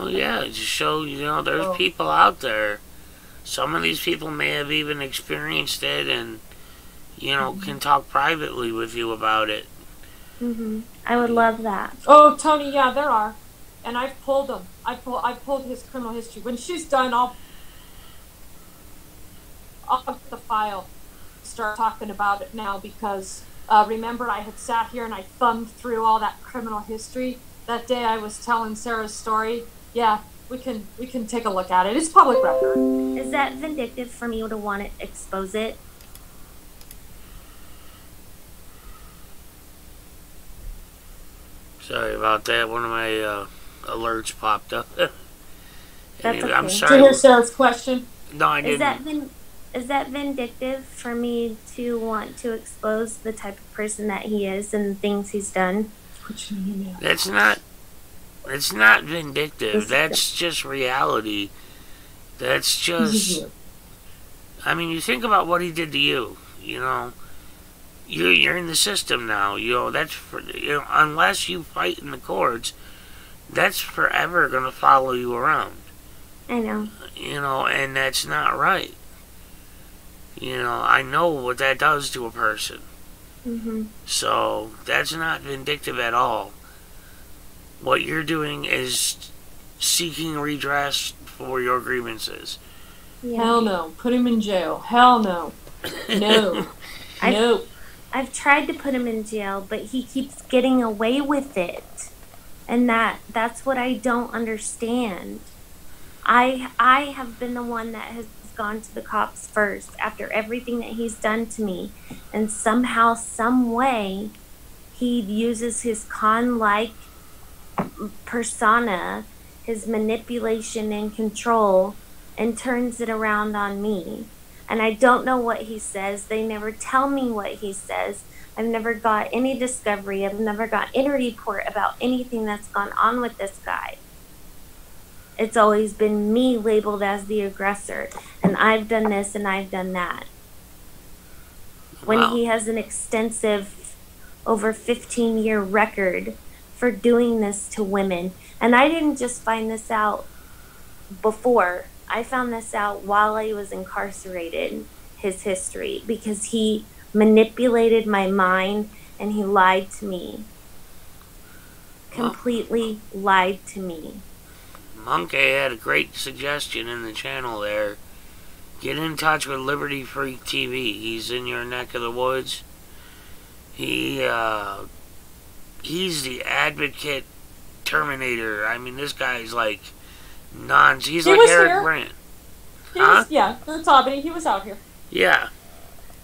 Speaker 3: yeah, just show, there's people out there. Some of these people may have even experienced it and, can talk privately with you about it.
Speaker 2: Mm-hmm. I would love that.
Speaker 1: Oh, Tony, yeah, there are. And I've pulled them. I've pulled his criminal history. When she's done, I'll get the file, start talking about it now, because remember I had sat here and I thumbed through all that criminal history that day I was telling Sarah's story. Yeah, we can take a look at it. It's public record.
Speaker 2: Is that vindictive for me to want to expose it?
Speaker 3: Sorry about that. One of my alerts popped up.
Speaker 2: That's okay.
Speaker 3: I'm
Speaker 1: Did
Speaker 3: sorry.
Speaker 1: you hear Sarah's question?
Speaker 3: No, I didn't.
Speaker 2: Is that vindictive for me to want to expose the type of person that he is and the things he's done?
Speaker 3: That's not. It's not vindictive. That's just reality. That's just. I mean, you think about what he did to you. You're in the system now. That's for, unless you fight in the courts, that's forever gonna follow you around.
Speaker 2: I know.
Speaker 3: And that's not right. I know what that does to a person.
Speaker 2: Mm-hmm.
Speaker 3: So that's not vindictive at all. What you're doing is seeking redress for your grievances.
Speaker 2: Yeah.
Speaker 1: Hell no. Put him in jail. Hell no. No. No.
Speaker 2: I've tried to put him in jail, but he keeps getting away with it. And that's what I don't understand. I have been the one that has gone to the cops first after everything that he's done to me. And somehow, some way, he uses his con-like persona, his manipulation and control, and turns it around on me. And I don't know what he says. They never tell me what he says. I've never got any discovery. I've never got any report about anything that's gone on with this guy. It's always been me labeled as the aggressor, and I've done this and I've done that. When he has an extensive over 15-year record for doing this to women. And I didn't just find this out before. I found this out while I was incarcerated, his history, because he manipulated my mind and he lied to me. Completely lied to me.
Speaker 3: Monkey had a great suggestion in the channel there. Get in touch with Liberty Freak TV. He's in your neck of the woods. He's the advocate Terminator. I mean, this guy's like he's like Eric Brandt.
Speaker 1: Yeah, that's Albany. He was out here.
Speaker 3: Yeah.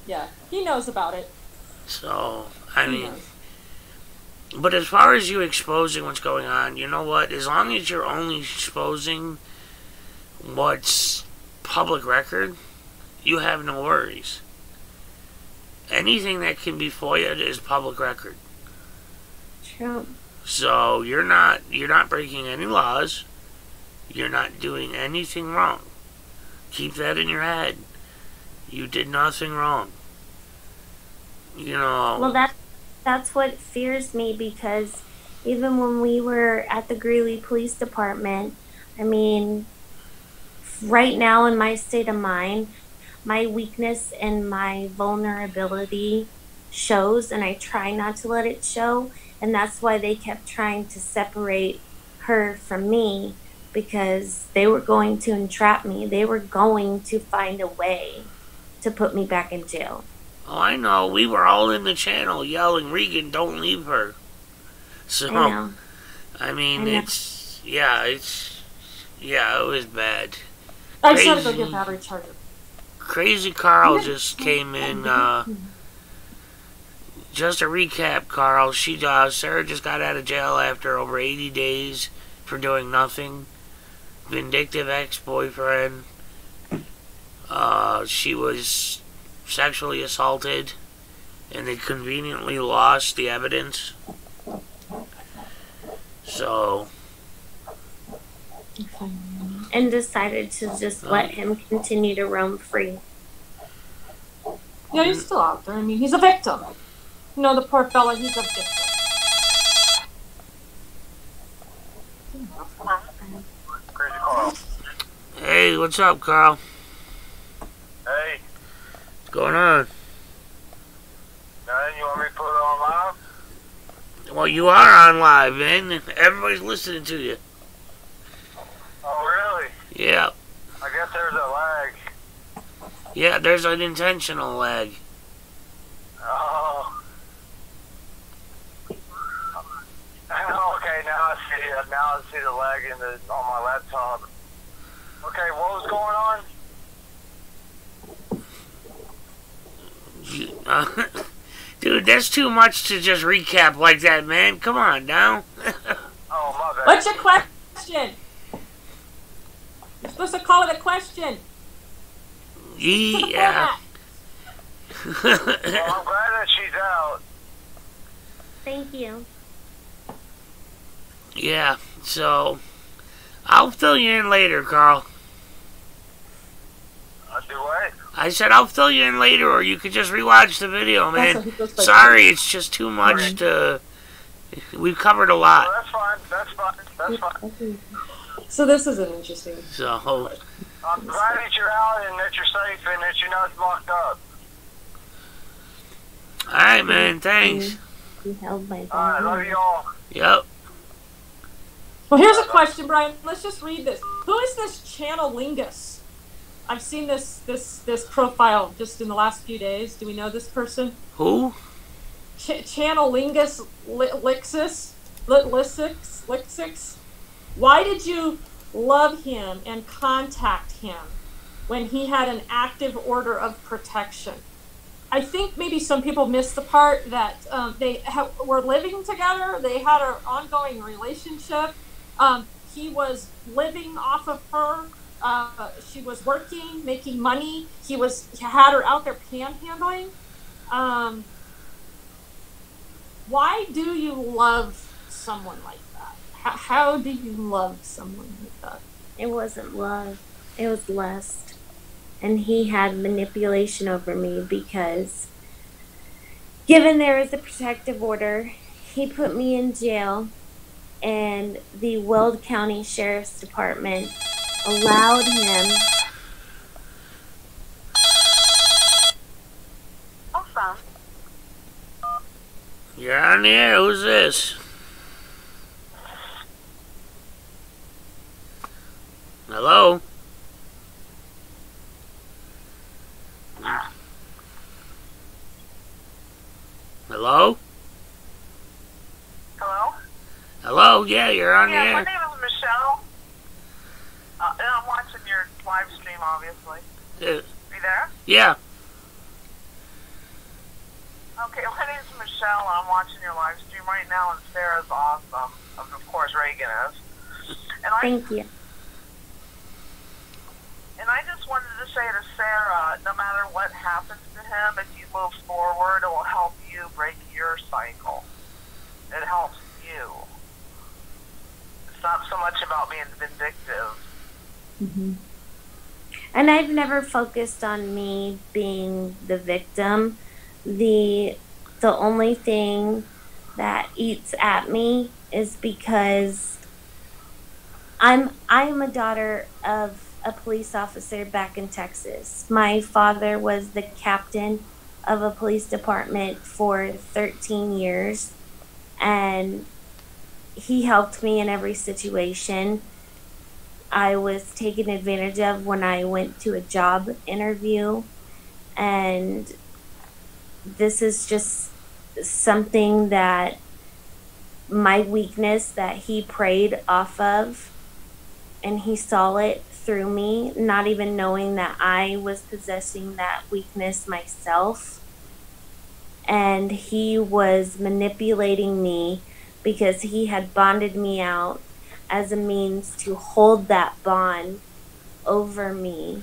Speaker 1: Yeah, he knows about it.
Speaker 3: So, I mean, but as far as you exposing what's going on, you know what? As long as you're only exposing what's public record, you have no worries. Anything that can be FOIA'd is public record.
Speaker 2: True.
Speaker 3: So you're not breaking any laws. You're not doing anything wrong. Keep that in your head. You did nothing wrong. You know.
Speaker 2: Well, that's what fears me, because even when we were at the Greeley Police Department, I mean, right now in my state of mind, my weakness and my vulnerability shows, and I try not to let it show, and that's why they kept trying to separate her from me, because they were going to entrap me. They were going to find a way to put me back in jail.
Speaker 3: Oh, I know. We were all in the channel yelling, Regan, don't leave her. So,
Speaker 2: I know.
Speaker 3: I mean, it was bad.
Speaker 1: I just had to go get a battery charger.
Speaker 3: Crazy Carl just came in. Just a recap, Carl. Sarah just got out of jail after over 80 days for doing nothing. Vindictive ex-boyfriend. She was sexually assaulted, and they conveniently lost the evidence. So.
Speaker 2: And decided to just let him continue to roam free.
Speaker 1: Yeah, he's still out there. I mean, he's a victim. You know, the poor fella, he's a victim.
Speaker 4: Crazy Carl.
Speaker 3: Hey, what's up, Carl?
Speaker 4: Hey.
Speaker 3: What's going on?
Speaker 4: You want me to put it on live?
Speaker 3: Well, you are on live, man. Everybody's listening to you.
Speaker 4: Oh, really?
Speaker 3: Yeah.
Speaker 4: I guess there's a lag.
Speaker 3: Yeah, there's an intentional lag.
Speaker 4: Oh. Okay, now I see the lag on my laptop. Okay, what was going on?
Speaker 3: Dude, that's too much to just recap like that, man. Come on, now.
Speaker 4: Oh, my bad.
Speaker 1: What's your question? You're supposed to call it a question.
Speaker 3: Yeah.
Speaker 4: Well, I'm glad that she's out.
Speaker 2: Thank you.
Speaker 3: Yeah, so I'll fill you in later, Carl.
Speaker 4: Do what?
Speaker 3: I said I'll fill you in later, or you could just rewatch the video, man. Sorry, it's just too much to... We've covered a lot.
Speaker 4: Well, that's fine.
Speaker 1: So this is an interesting...
Speaker 3: So...
Speaker 4: I'm glad that you're out and that you're safe and that you're not locked up.
Speaker 3: Alright, man, thanks.
Speaker 2: You held my
Speaker 4: Alright, love you all.
Speaker 3: Yep.
Speaker 1: Well, here's a question, Brian. Let's just read this. Who is this Channelingus? I've seen this profile just in the last few days. Do we know this person?
Speaker 3: Who?
Speaker 1: Channelingus Lixix. Why did you love him and contact him when he had an active order of protection? I think maybe some people missed the part that they were living together. They had an ongoing relationship. He was living off of her. She was working, making money. He had her out there panhandling. Why do you love someone like that? How do you love someone like that?
Speaker 2: It wasn't love. It was lust. And he had manipulation over me because Given there was a protective order, he put me in jail, and the Weld County Sheriff's Department allowed him.
Speaker 5: Awesome.
Speaker 3: You're on the air. Who's this? Hello? Hello?
Speaker 5: Hello?
Speaker 3: Hello? Yeah, you're on the
Speaker 5: Yeah, my
Speaker 3: air.
Speaker 5: name is Michelle. And I'm watching your live stream, obviously.
Speaker 3: Uh,
Speaker 5: You there?
Speaker 3: yeah.
Speaker 5: Okay, my name's Michelle. I'm watching your live stream right now, and Sarah's awesome. Of course, Regan is. And
Speaker 2: Thank you.
Speaker 5: And I just wanted to say to Sarah, no matter what happens to him, if you move forward, it will help you break your cycle. It helps you. It's not so much about being vindictive.
Speaker 2: Mm-hmm. And I've never focused on me being the victim. The only thing that eats at me is because I'm a daughter of a police officer back in Texas. My father was the captain of a police department for 13 years, and he helped me in every situation. I was taken advantage of when I went to a job interview, and this is just something that my weakness that he preyed off of, and he saw it through me, not even knowing that I was possessing that weakness myself. And he was manipulating me because he had bonded me out as a means to hold that bond over me,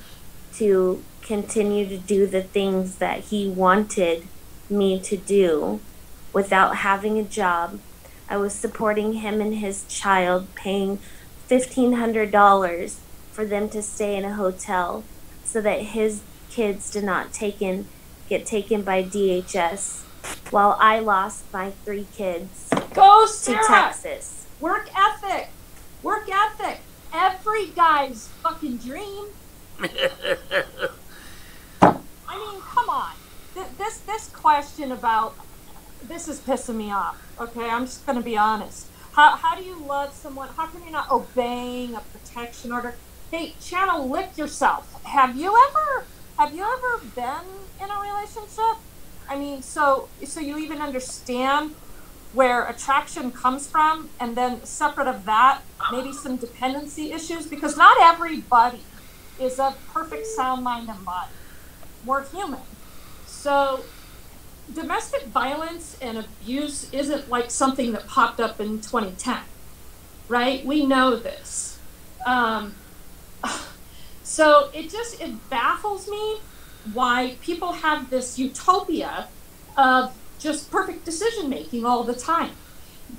Speaker 2: to continue to do the things that he wanted me to do without having a job. I was supporting him and his child, paying $1,500 for them to stay in a hotel so that his kids did not get taken by DHS, while I lost my 3 kids
Speaker 1: Go,
Speaker 2: to
Speaker 1: Sarah!
Speaker 2: Texas.
Speaker 1: Work ethic! Work ethic! Every guy's fucking dream. I mean, come on. This question about, this is pissing me off, okay? I'm just going to be honest. How do you love someone? How come you're not obeying a protection order? Hey, Channel, lick yourself. Have you ever been in a relationship? I mean, so you even understand where attraction comes from, and then separate of that, maybe some dependency issues, because not everybody is of perfect sound mind and body. We're human. So domestic violence and abuse isn't like something that popped up in 2010, right? We know this. So it baffles me why people have this utopia of just perfect decision making all the time.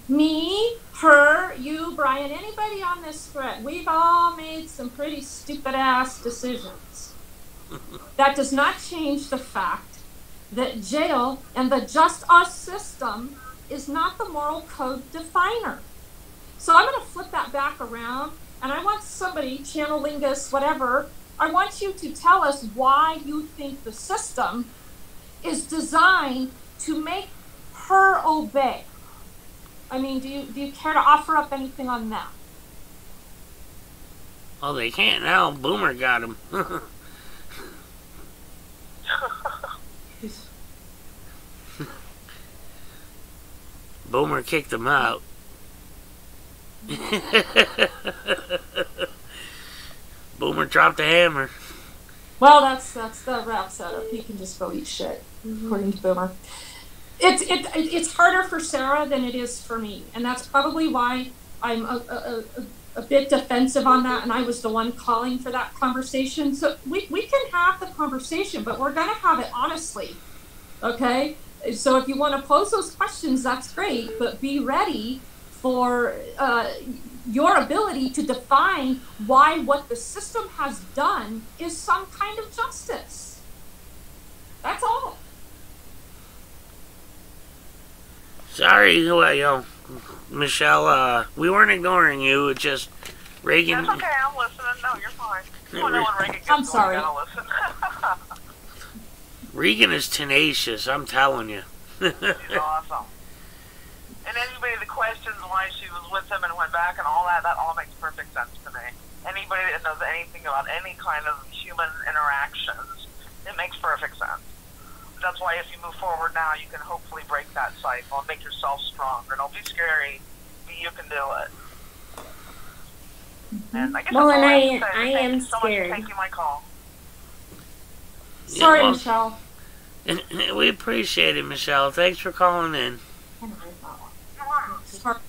Speaker 1: Me, her, you, Brian, anybody on this thread, we've all made some pretty stupid ass decisions. That does not change the fact that jail and the just us system is not the moral code definer. So I'm going to flip that back around, and I want somebody, Channel Lingus, whatever, I want you to tell us why you think the system is designed to make her obey. I mean, do you care to offer up anything on that?
Speaker 3: Well, they can't now. Boomer got him. Boomer kicked him out. Boomer dropped the hammer.
Speaker 1: Well, that's the rap setup. He can just go eat shit, according to Boomer. It's harder for Sarah than it is for me, and that's probably why I'm a bit defensive on that, and I was the one calling for that conversation. So we can have the conversation, but we're going to have it honestly, okay? So if you want to pose those questions, that's great, but be ready for your ability to define why what the system has done is some kind of justice. That's all.
Speaker 3: Sorry, Michelle, we weren't ignoring you. It just Regan.
Speaker 5: That's okay, I'm listening. No, you're fine. When Regan gets
Speaker 1: I'm sorry.
Speaker 5: going, you gotta listen.
Speaker 3: Regan is tenacious, I'm telling you.
Speaker 5: She's awesome. And anybody that questions why she was with him and went back and all that all makes perfect sense to me. Anybody that knows anything about any kind of human interactions, it makes perfect sense. That's why if you move forward now, you can hopefully break that cycle and make yourself stronger. Don't be scary. You can do it. And I guess
Speaker 2: Well,
Speaker 5: that's all
Speaker 2: and
Speaker 5: I have to say.
Speaker 2: I
Speaker 5: Thank
Speaker 2: am
Speaker 5: you so much for
Speaker 2: scared.
Speaker 5: taking my call.
Speaker 1: Sorry,
Speaker 3: well,
Speaker 1: Michelle.
Speaker 3: We appreciate it, Michelle. Thanks for calling in.
Speaker 1: Sorry.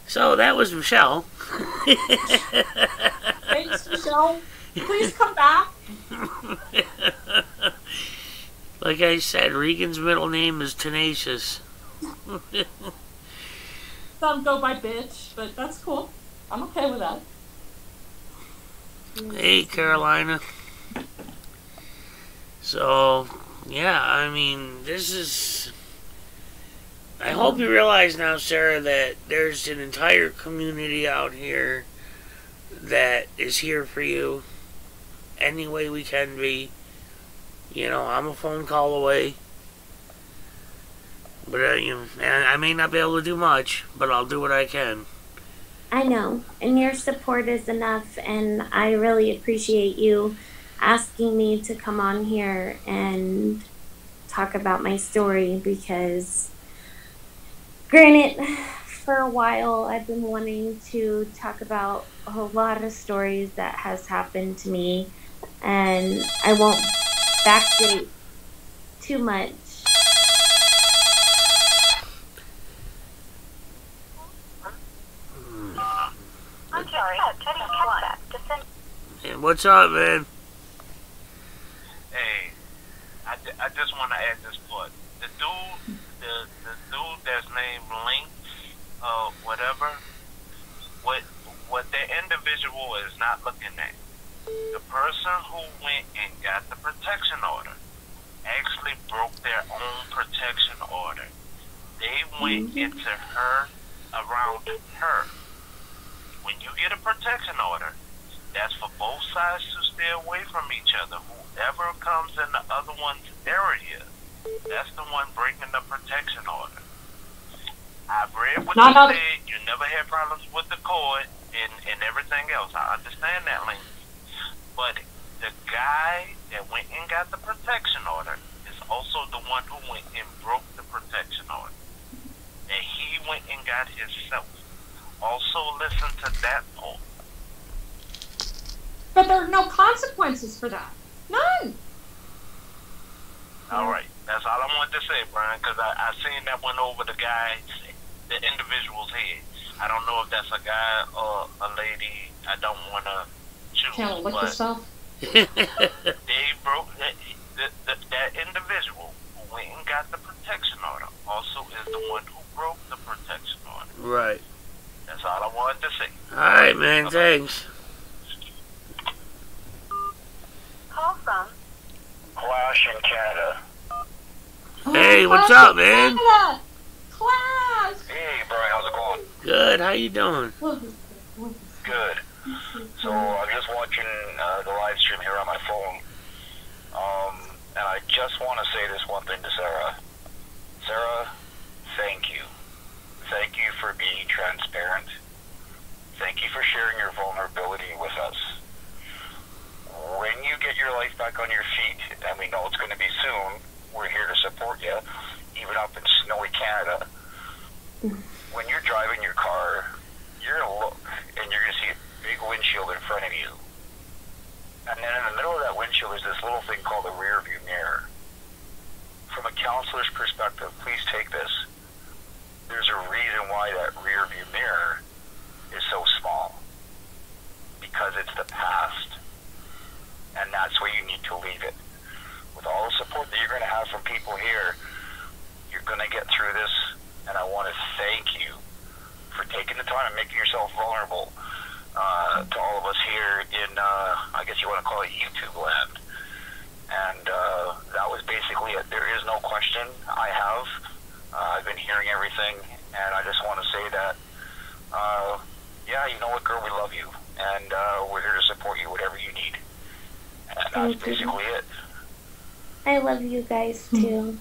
Speaker 3: So that was Michelle.
Speaker 1: Thanks, Michelle. Please come back.
Speaker 3: Like I said, Regan's middle name is Tenacious.
Speaker 1: Some go by bitch, but that's cool. I'm okay with that.
Speaker 3: Hey, Carolina. So, yeah, I mean, this is... I hope you realize now, Sarah, that there's an entire community out here that is here for you any way we can be. You know, I'm a phone call away. But, I may not be able to do much, but I'll do what I can.
Speaker 2: I know, and your support is enough, and I really appreciate you asking me to come on here and talk about my story, because granted, for a while I've been wanting to talk about a lot of stories that has happened to me, and I won't backdate too much.
Speaker 5: I'm sorry.
Speaker 3: Hey, what's up, man?
Speaker 4: Hey, I just want to add this part. The dude that's named Link, whatever, what the individual is not looking at. The person who went and got the protection order actually broke their own protection order. They went into her, around her. When you get a protection order, that's for both sides to stay away from each other. Whoever comes in the other one's area, that's the one breaking the protection order. I've read what you said. You never had problems with the court and everything else. I understand that, Link. But the guy that went and got the protection order is also the one who went and broke the protection order. And he went and got himself. Also listen to that part.
Speaker 1: But there are no consequences for that. None.
Speaker 4: All right. That's all I wanted to say, Brian, because I seen that one over the guy, the individual's head. I don't know if that's a guy or a lady. I don't want to choose.
Speaker 1: Can't lick yourself.
Speaker 4: They broke that individual who went and got the protection order also is the one who broke the protection order.
Speaker 3: Right.
Speaker 4: That's all I wanted to say.
Speaker 3: Alright, man, thanks.
Speaker 5: Call from
Speaker 4: Clash in Canada.
Speaker 3: Hey, what's up, man?
Speaker 1: Clash!
Speaker 4: Hey, Brian, how's it going?
Speaker 3: Good, how you doing?
Speaker 4: Good. So I'm just watching the live stream here on my phone. And I just want to say this one thing to Sarah. Sarah, thank you. Thank you for being transparent. Thank you for sharing your vulnerability with us. When you get your life back on your feet, and we know it's going to be soon, we're here to support you, even up in snowy Canada. When you're driving your car, you're going to look, and you're going to see a big windshield in front of you. And then in the middle of that windshield is this little thing called a rear view mirror. From a counselor's perspective, please take this. There's a reason why that rear view mirror is so small. Because it's the past. And that's where you need to leave it. With all the support that you're going to have from people here, you're going to get through this. And I want to thank you for taking the time and making yourself vulnerable to all of us here in, I guess you want to call it YouTube land. And that was basically it. There is no question. I everything, and I just want to say that, yeah, you know what, girl, we love you, and we're here to support you, whatever you need. And that's basically it.
Speaker 2: I love you guys too.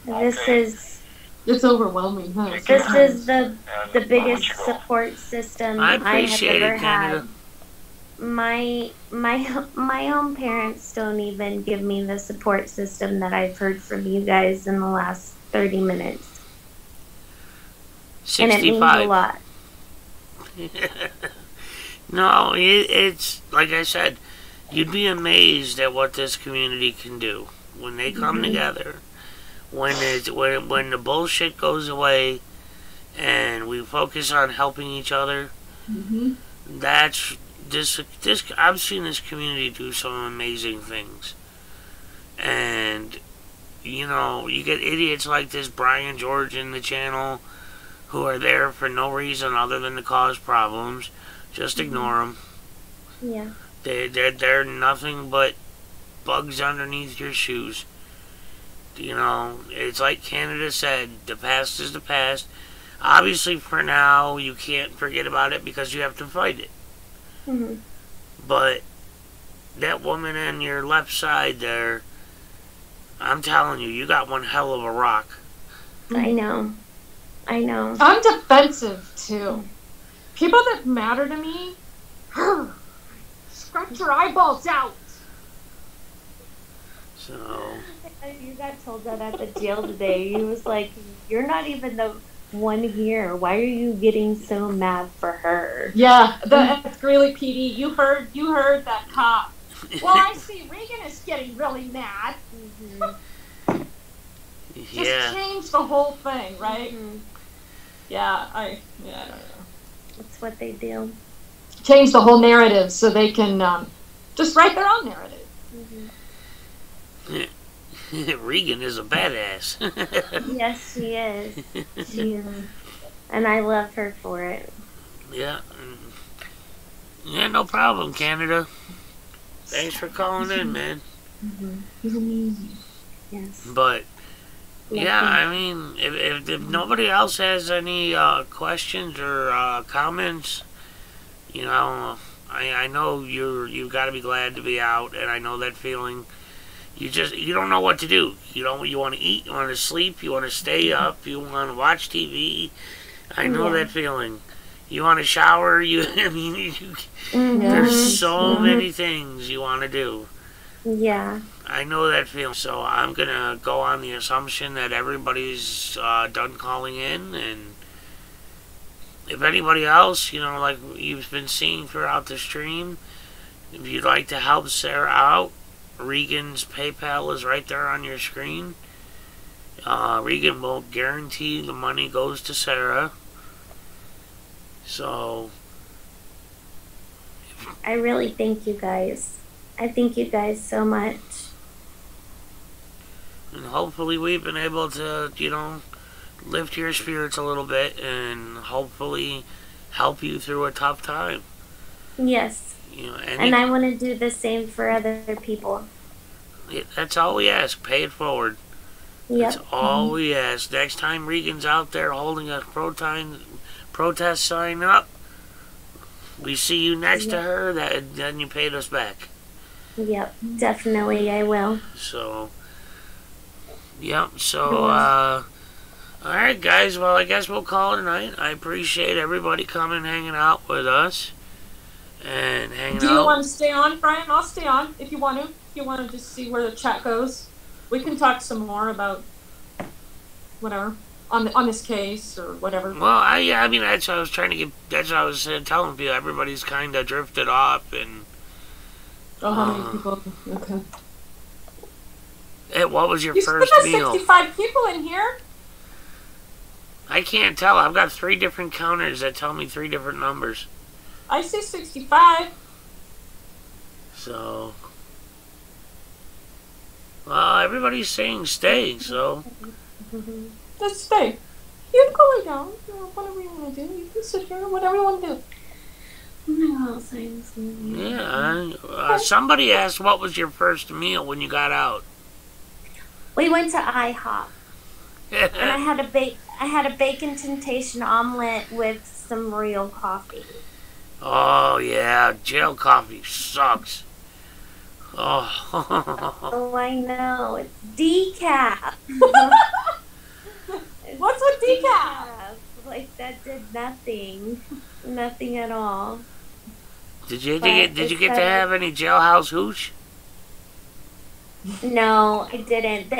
Speaker 2: This is
Speaker 1: It's overwhelming, huh?
Speaker 2: this is the biggest support system
Speaker 3: I
Speaker 2: I have
Speaker 3: appreciate
Speaker 2: ever
Speaker 3: it,
Speaker 2: had.
Speaker 3: Canada.
Speaker 2: My own parents don't even give me the support system that I've heard from you guys in the last 30 minutes.
Speaker 3: 65.
Speaker 2: And it means a lot.
Speaker 3: No, it's like I said, you'd be amazed at what this community can do when they come together. When the bullshit goes away, and we focus on helping each other. That's this. I've seen this community do some amazing things, and you know, you get idiots like this Brian George in the channel who are there for no reason other than to cause problems. Just ignore them.
Speaker 2: Yeah.
Speaker 3: They're nothing but bugs underneath your shoes. You know, it's like Canada said, the past is the past. Obviously, for now, you can't forget about it because you have to fight it. But that woman on your left side there, I'm telling you, you got one hell of a rock.
Speaker 2: I know.
Speaker 1: I'm defensive, too. People that matter to me, scratch your eyeballs out.
Speaker 3: So...
Speaker 2: You got told that at the jail today. He was like, "You're not even the one here. Why are you getting so mad for her?"
Speaker 1: Yeah, that's Greeley PD. You heard that cop. Well, I see Regan is getting really mad. Just change the whole thing, right? Yeah, I don't know.
Speaker 2: That's what they do.
Speaker 1: Change the whole narrative so they can just write their own narrative.
Speaker 3: Regan is a badass.
Speaker 2: Yes, she is. She is. And I love her for it.
Speaker 3: Yeah. Yeah, no problem, Canada. Thanks for calling in, man.
Speaker 1: He's amazing.
Speaker 2: Yes.
Speaker 3: But, yeah, I mean, if nobody else has any questions or comments, you know, I know you've got to be glad to be out, and I know that feeling. You don't know what to do. You want to eat, you want to sleep, you want to stay up, you want to watch TV. I know that feeling. You want to shower, there's so many things you want to do.
Speaker 2: Yeah.
Speaker 3: I know that feeling. So I'm going to go on the assumption that everybody's done calling in, and if anybody else, you know, like you've been seeing throughout the stream, if you'd like to help Sarah out, Regan's PayPal is right there on your screen. Regan will guarantee the money goes to Sarah. So
Speaker 2: I really thank you guys. I thank you guys so much.
Speaker 3: And hopefully we've been able to, you know, lift your spirits a little bit and hopefully help you through a tough time.
Speaker 2: Yes.
Speaker 3: You know,
Speaker 2: and I want to do the same for other people.
Speaker 3: That's all we ask. Pay it forward. That's all we ask. Next time Regan's out there holding a protest sign up, we see you next to her, then you paid us back.
Speaker 2: Yep, definitely I will.
Speaker 3: So, alright guys, well I guess we'll call it a night. I appreciate everybody coming hanging out with us. And hanging out.
Speaker 1: Do you want to stay on, Brian? I'll stay on if you want to. If you want to just see where the chat goes. We can talk some more about whatever on this case or whatever.
Speaker 3: Well, I mean that's what I was trying to get. That's what I was telling people. Everybody's kind of drifted off, and
Speaker 1: how many people? Okay.
Speaker 3: Hey, what was your first
Speaker 1: got
Speaker 3: meal?
Speaker 1: 65 people in here.
Speaker 3: I can't tell. I've got 3 different counters that tell me 3 different numbers.
Speaker 1: I say 65.
Speaker 3: So, well, everybody's saying stay, so.
Speaker 1: Let's stay. You can go lay down. Whatever you want to do. You can sit here. Whatever you want to do.
Speaker 3: Yeah. Somebody asked what was your first meal when you got out.
Speaker 2: We went to IHOP. And I had I had a bacon temptation omelet with some real coffee.
Speaker 3: Oh, yeah. Jail coffee sucks. Oh.
Speaker 2: Oh, I know. It's decaf.
Speaker 1: What's with decaf?
Speaker 2: Like, that did nothing. Nothing at all.
Speaker 3: Did you
Speaker 2: But
Speaker 3: get to
Speaker 2: it's
Speaker 3: have any jailhouse hooch?
Speaker 2: No, I didn't.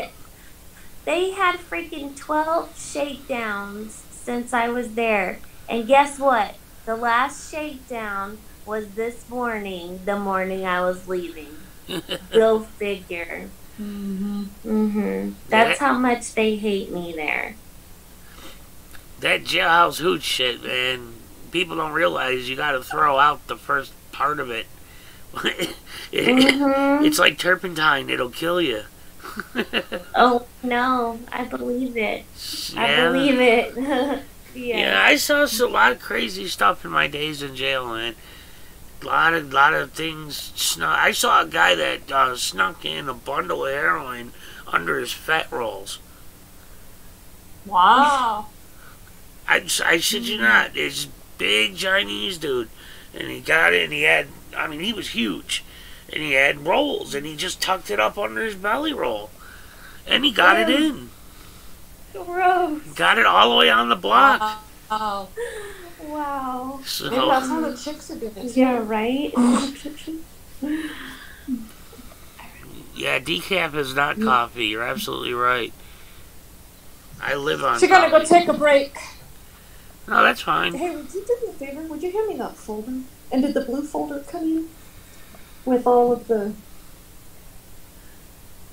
Speaker 2: They had freaking 12 shakedowns since I was there. And guess what? The last shakedown was this morning, the morning I was leaving. Go figure. That's how much they hate me there.
Speaker 3: That jailhouse hooch shit, man. People don't realize you gotta throw out the first part of it. It's like turpentine. It'll kill you.
Speaker 2: Oh, no. I believe it.
Speaker 3: Yeah.
Speaker 2: I believe it.
Speaker 3: Yeah, I saw a lot of crazy stuff in my days in jail, man. A lot of things. I saw a guy that snuck in a bundle of heroin under his fat rolls.
Speaker 1: Wow.
Speaker 3: I shit you not. This big Chinese dude, and he got it, and he was huge, and he had rolls, and he just tucked it up under his belly roll, and he got it in.
Speaker 2: Gross.
Speaker 3: Got it all the way on the block.
Speaker 1: Oh.
Speaker 2: Wow.
Speaker 3: So,
Speaker 1: Maybe that's how the chicks are doing it.
Speaker 2: Yeah, right?
Speaker 3: yeah, decaf is not coffee. You're absolutely right. I live on
Speaker 1: So you're gonna go
Speaker 3: coffee.
Speaker 1: take a break.
Speaker 3: No, that's fine.
Speaker 1: Hey, would you do me a favor? Would you hand me that folder? And did the blue folder come in? With all of the...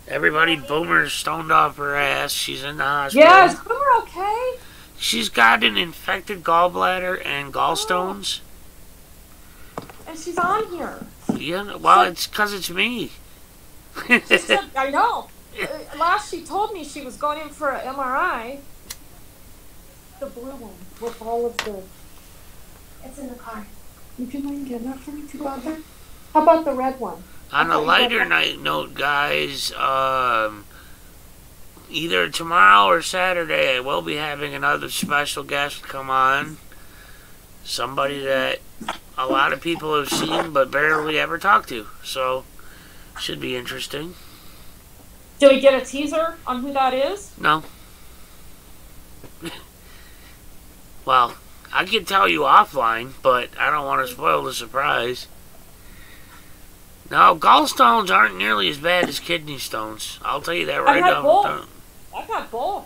Speaker 3: Everybody, Boomer's stoned off her ass. She's in the hospital.
Speaker 1: Yeah, is Boomer okay?
Speaker 3: She's got an infected gallbladder and gallstones.
Speaker 1: And she's on here.
Speaker 3: Yeah, well, it's because it's me.
Speaker 1: She said, I know. Last she told me she was going in for an MRI. The blue one with all of the...
Speaker 2: It's in the car.
Speaker 1: Would you mind getting that for me too, Father? How about the red one?
Speaker 3: On a lighter note, guys, either tomorrow or Saturday, I will be having another special guest come on. Somebody that a lot of people have seen but barely ever talked to. So, should be interesting.
Speaker 1: Do we get a teaser on who that is?
Speaker 3: No. Well, I can tell you offline, but I don't want to spoil the surprise. No, gallstones aren't nearly as bad as kidney stones. I'll tell you that right
Speaker 1: I've
Speaker 3: now.
Speaker 1: had both. I've had both.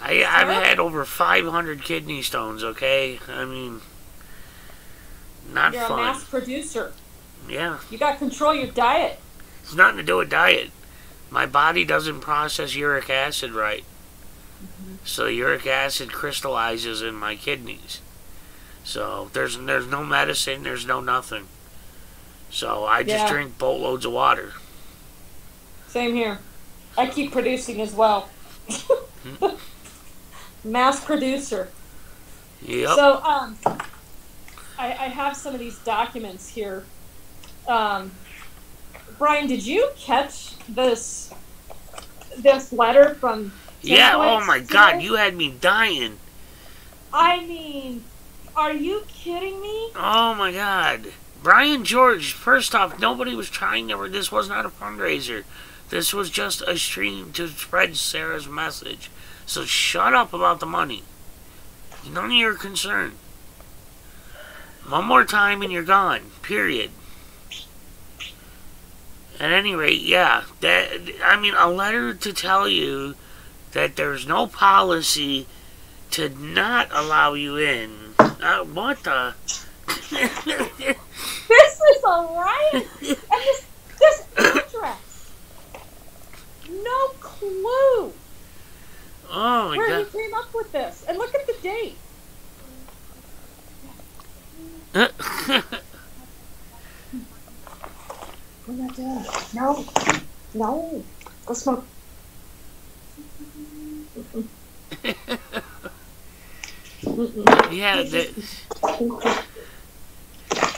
Speaker 3: I've had over 500 kidney stones, okay? I mean, not
Speaker 1: You're
Speaker 3: fun.
Speaker 1: a mass producer.
Speaker 3: Yeah.
Speaker 1: You got to control your diet.
Speaker 3: It's nothing to do with diet. My body doesn't process uric acid right. So uric acid crystallizes in my kidneys. So there's no medicine, there's no nothing. So I just drink boatloads of water.
Speaker 1: Same here. I keep producing as well. Mass producer.
Speaker 3: Yep.
Speaker 1: So, I have some of these documents here. Brian, did you catch this letter from...
Speaker 3: Yeah, oh my God, you had me dying.
Speaker 1: I mean, are you kidding me?
Speaker 3: Oh my God. Brian George, first off, nobody was trying to... This was not a fundraiser. This was just a stream to spread Sarah's message. So shut up about the money. None of your concern. One more time and you're gone. Period. At any rate, yeah. A letter to tell you that there's no policy to not allow you in. What the...
Speaker 1: This is a riot! And this address! No clue
Speaker 3: Oh my
Speaker 1: where
Speaker 3: God.
Speaker 1: he came up with this. And look at the date. We're not doing it. No. No. Go smoke.
Speaker 3: Yeah,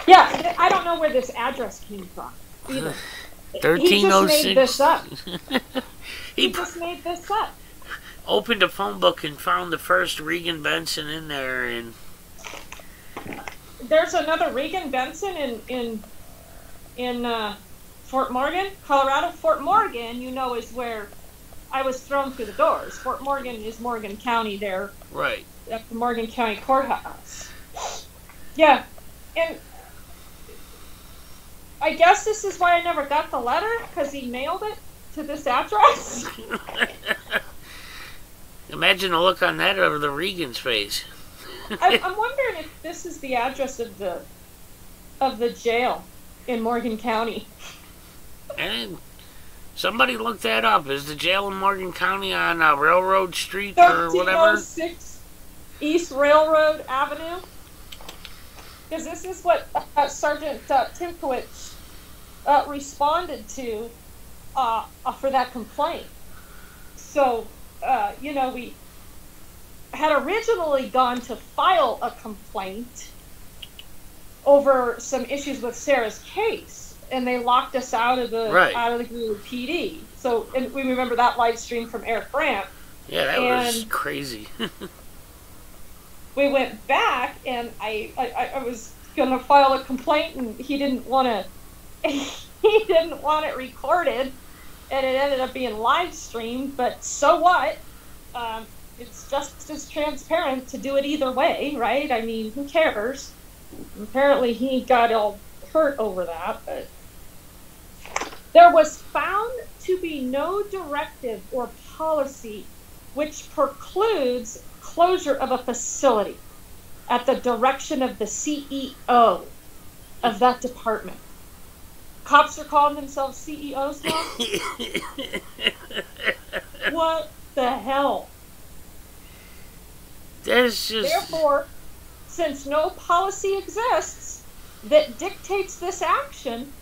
Speaker 1: Yeah, I don't know where this address came from either. He just made
Speaker 3: 1306.
Speaker 1: this up. He just made this up.
Speaker 3: opened a phone book and found the first Regan Benson in there, and
Speaker 1: there's another Regan Benson in Fort Morgan, Colorado. Fort Morgan, is where I was thrown through the doors. Fort Morgan is Morgan County there.
Speaker 3: Right.
Speaker 1: At the Morgan County Courthouse. Yeah. And I guess this is why I never got the letter, because he mailed it to this address.
Speaker 3: Imagine the look on that over the Regan's face.
Speaker 1: I'm wondering if this is the address of the jail in Morgan County.
Speaker 3: And somebody looked that up. Is the jail in Morgan County on Railroad Street or whatever?
Speaker 1: 1306 East Railroad Avenue. Because this is what Sergeant Timkowicz responded to for that complaint. So, we had originally gone to file a complaint over some issues with Sarah's case, and they locked us out of the Greenwood PD. So, and we remember that live stream from Eric Brandt.
Speaker 3: Yeah, that was crazy.
Speaker 1: We went back, and I was gonna file a complaint, and he didn't want it recorded, and it ended up being live streamed. But so what? It's just as transparent to do it either way, right? I mean, who cares? Apparently, he got all hurt over that. But there was found to be no directive or policy which precludes closure of a facility at the direction of the CEO of that department. Cops are calling themselves CEOs now? What the hell? Therefore, since no policy exists that dictates this action,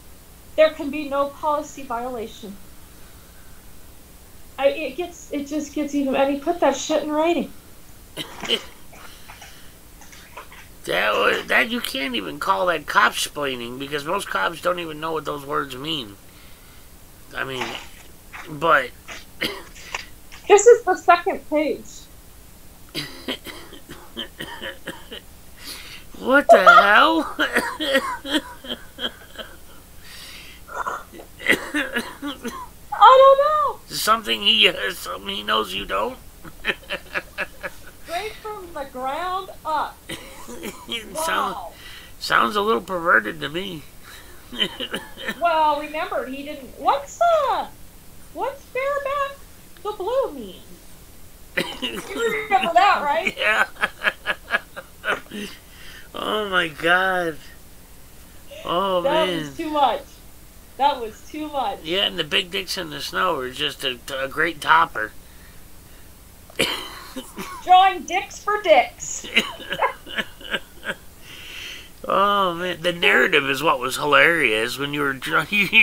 Speaker 1: there can be no policy violation. It just gets even, and he put that shit in writing.
Speaker 3: That you can't even call that cop-splaining, because most cops don't even know what those words mean. I mean, but
Speaker 1: this is the second page.
Speaker 3: What the hell?
Speaker 1: I don't know.
Speaker 3: Something he knows you don't.
Speaker 1: Straight from the ground up. Wow.
Speaker 3: Sounds a little perverted to me.
Speaker 1: Well, remember, he didn't. What's bareback the blue mean? You remember that, right?
Speaker 3: Yeah. Oh my God. Oh man.
Speaker 1: That was too much. That was too much.
Speaker 3: Yeah, and the big dicks in the snow are just a great topper.
Speaker 1: Drawing dicks for dicks.
Speaker 3: Oh man, the narrative is what was hilarious when you're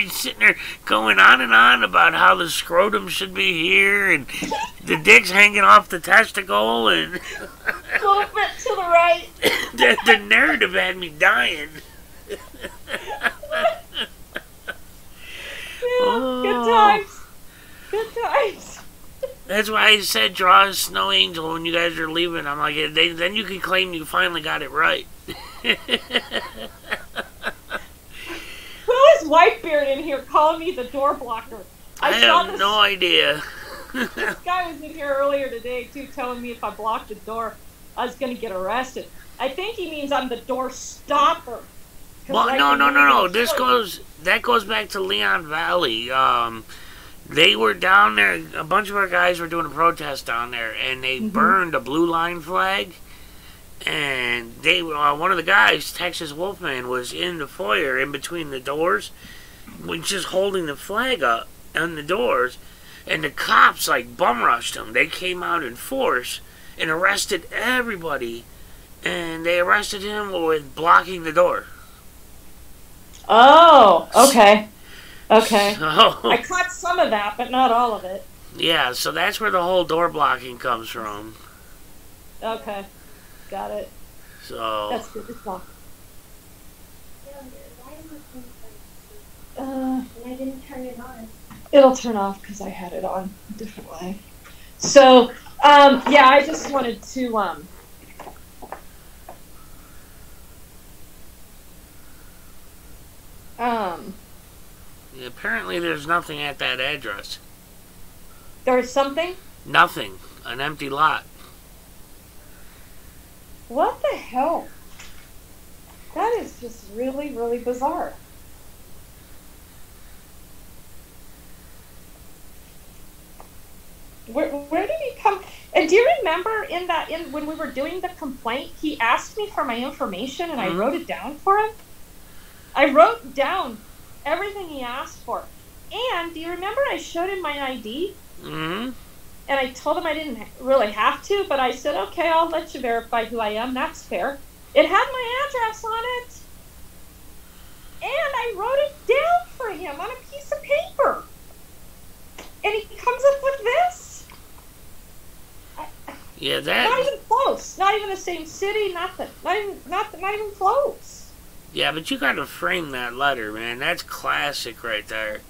Speaker 3: sitting there going on and on about how the scrotum should be here and the dick's hanging off the testicle and
Speaker 1: a little bit to the right.
Speaker 3: The narrative had me dying.
Speaker 1: Yeah, good times. Good times.
Speaker 3: That's why I said draw a snow angel when you guys are leaving. I'm like, then you can claim you finally got it right.
Speaker 1: Who is Whitebeard in here calling me the door blocker?
Speaker 3: I have no idea.
Speaker 1: This guy was in here earlier today, too, telling me if I blocked the door, I was going to get arrested. I think he means I'm the door stopper.
Speaker 3: Well, no. That goes back to Leon Valley. They were down there. A bunch of our guys were doing a protest down there, and they burned a blue line flag. And they, one of the guys, Texas Wolfman, was in the foyer in between the doors, just holding the flag up on the doors. And the cops bum rushed him. They came out in force and arrested everybody. And they arrested him with blocking the door.
Speaker 1: Oh, okay. Okay.
Speaker 3: So,
Speaker 1: I caught some of that, but not all of it.
Speaker 3: Yeah, so that's where the whole door blocking comes from.
Speaker 1: Okay. Got it.
Speaker 3: So
Speaker 1: that's good to know.
Speaker 2: I didn't turn it on.
Speaker 1: It'll turn off because I had it on a different way. So, Yeah, I just wanted to,
Speaker 3: Yeah, apparently there's nothing at that address.
Speaker 1: there's something?
Speaker 3: Nothing. An empty lot.
Speaker 1: What the hell? That is just really, really bizarre. Where did he come? And do you remember when we were doing the complaint, he asked me for my information and I wrote it down for him? I wrote down everything he asked for. And do you remember I showed him my ID?
Speaker 3: Mm-hmm.
Speaker 1: And I told him I didn't really have to, but I said, okay, I'll let you verify who I am. That's fair. It had my address on it. And I wrote it down for him on a piece of paper. And he comes up with this?
Speaker 3: Yeah, that...
Speaker 1: Not even close. Not even the same city, nothing. Not even close.
Speaker 3: Yeah, but you gotta frame that letter, man. That's classic right there.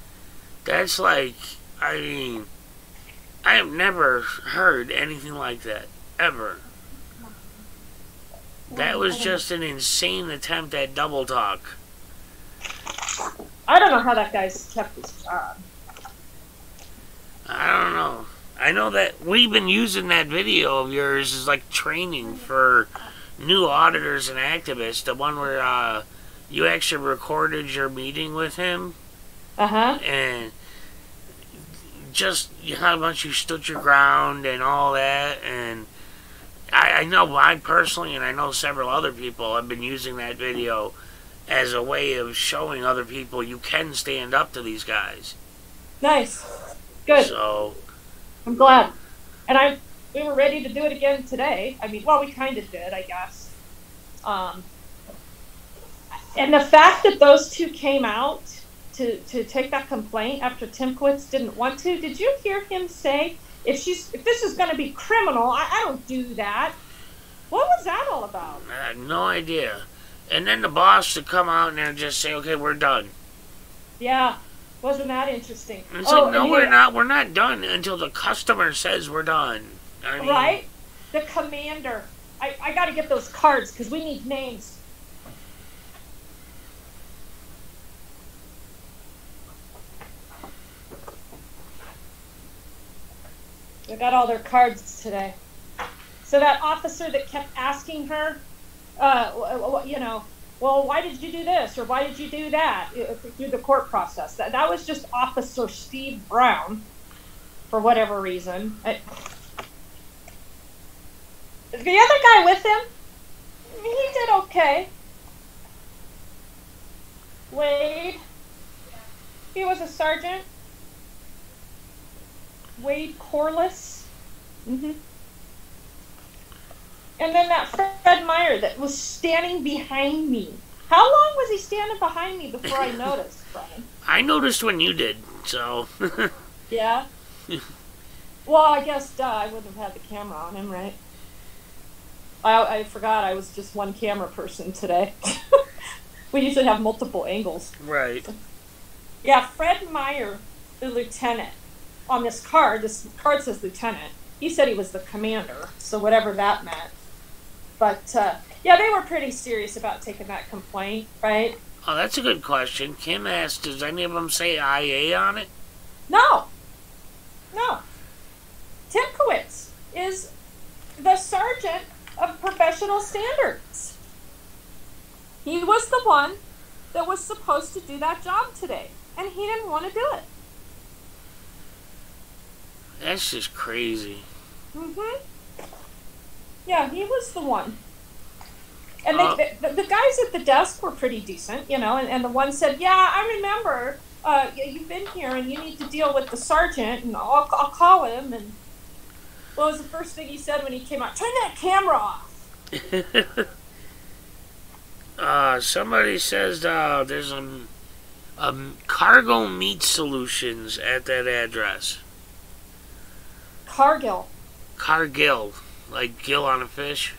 Speaker 3: That's like, I mean, I have never heard anything like that, ever. That was just an insane attempt at double talk.
Speaker 1: I don't know how that guy's kept his job.
Speaker 3: I don't know. I know that we've been using that video of yours as like training for new auditors and activists. The one where you actually recorded your meeting with him.
Speaker 1: Uh-huh.
Speaker 3: And just how much you stood your ground and all that. And I know I personally, and I know several other people, have been using that video as a way of showing other people you can stand up to these guys.
Speaker 1: Nice. Good.
Speaker 3: So,
Speaker 1: I'm glad. And we were ready to do it again today. I mean, well, we kind of did, I guess. And the fact that those two came out to take that complaint after Timkowitz didn't want to, did you hear him say, if this is going to be criminal, I don't do that? What was that all about?
Speaker 3: I had no idea. And then the boss to come out and just say, okay, we're done.
Speaker 1: Yeah. Wasn't that interesting?
Speaker 3: It's like, no, we're not. We're not done until the customer says we're done. I mean,
Speaker 1: right? The commander. I got to get those cards because we need names. They got all their cards today. So that officer that kept asking her, well, why did you do this or why did you do that through the court process? That was just Officer Steve Brown, for whatever reason. The other guy with him, he did okay. Wade, he was a sergeant. Wade Corliss. Mm-hmm. And then that Fred Meyer that was standing behind me. How long was he standing behind me before I noticed, Brian?
Speaker 3: I noticed when you did, so.
Speaker 1: Yeah? Well, I guess, I wouldn't have had the camera on him, right? I forgot I was just one camera person today. We usually have multiple angles.
Speaker 3: Right.
Speaker 1: Yeah, Fred Meyer, the lieutenant, on this card says lieutenant. He said he was the commander, so whatever that meant. But, yeah, they were pretty serious about taking that complaint, right?
Speaker 3: Oh, that's a good question. Kim asked, does any of them say IA on it?
Speaker 1: No. Timkowitz is the sergeant of professional standards. He was the one that was supposed to do that job today, and he didn't want to do it.
Speaker 3: That's just crazy.
Speaker 1: Mm-hmm. Yeah, he was the one. And the guys at the desk were pretty decent, and the one said, yeah, I remember, you've been here and you need to deal with the sergeant, and I'll call him. And what was the first thing he said when he came out? Turn that camera off.
Speaker 3: Somebody says there's a Cargo Meat Solutions at that address.
Speaker 1: Cargill.
Speaker 3: Cargill, like gill on a fish.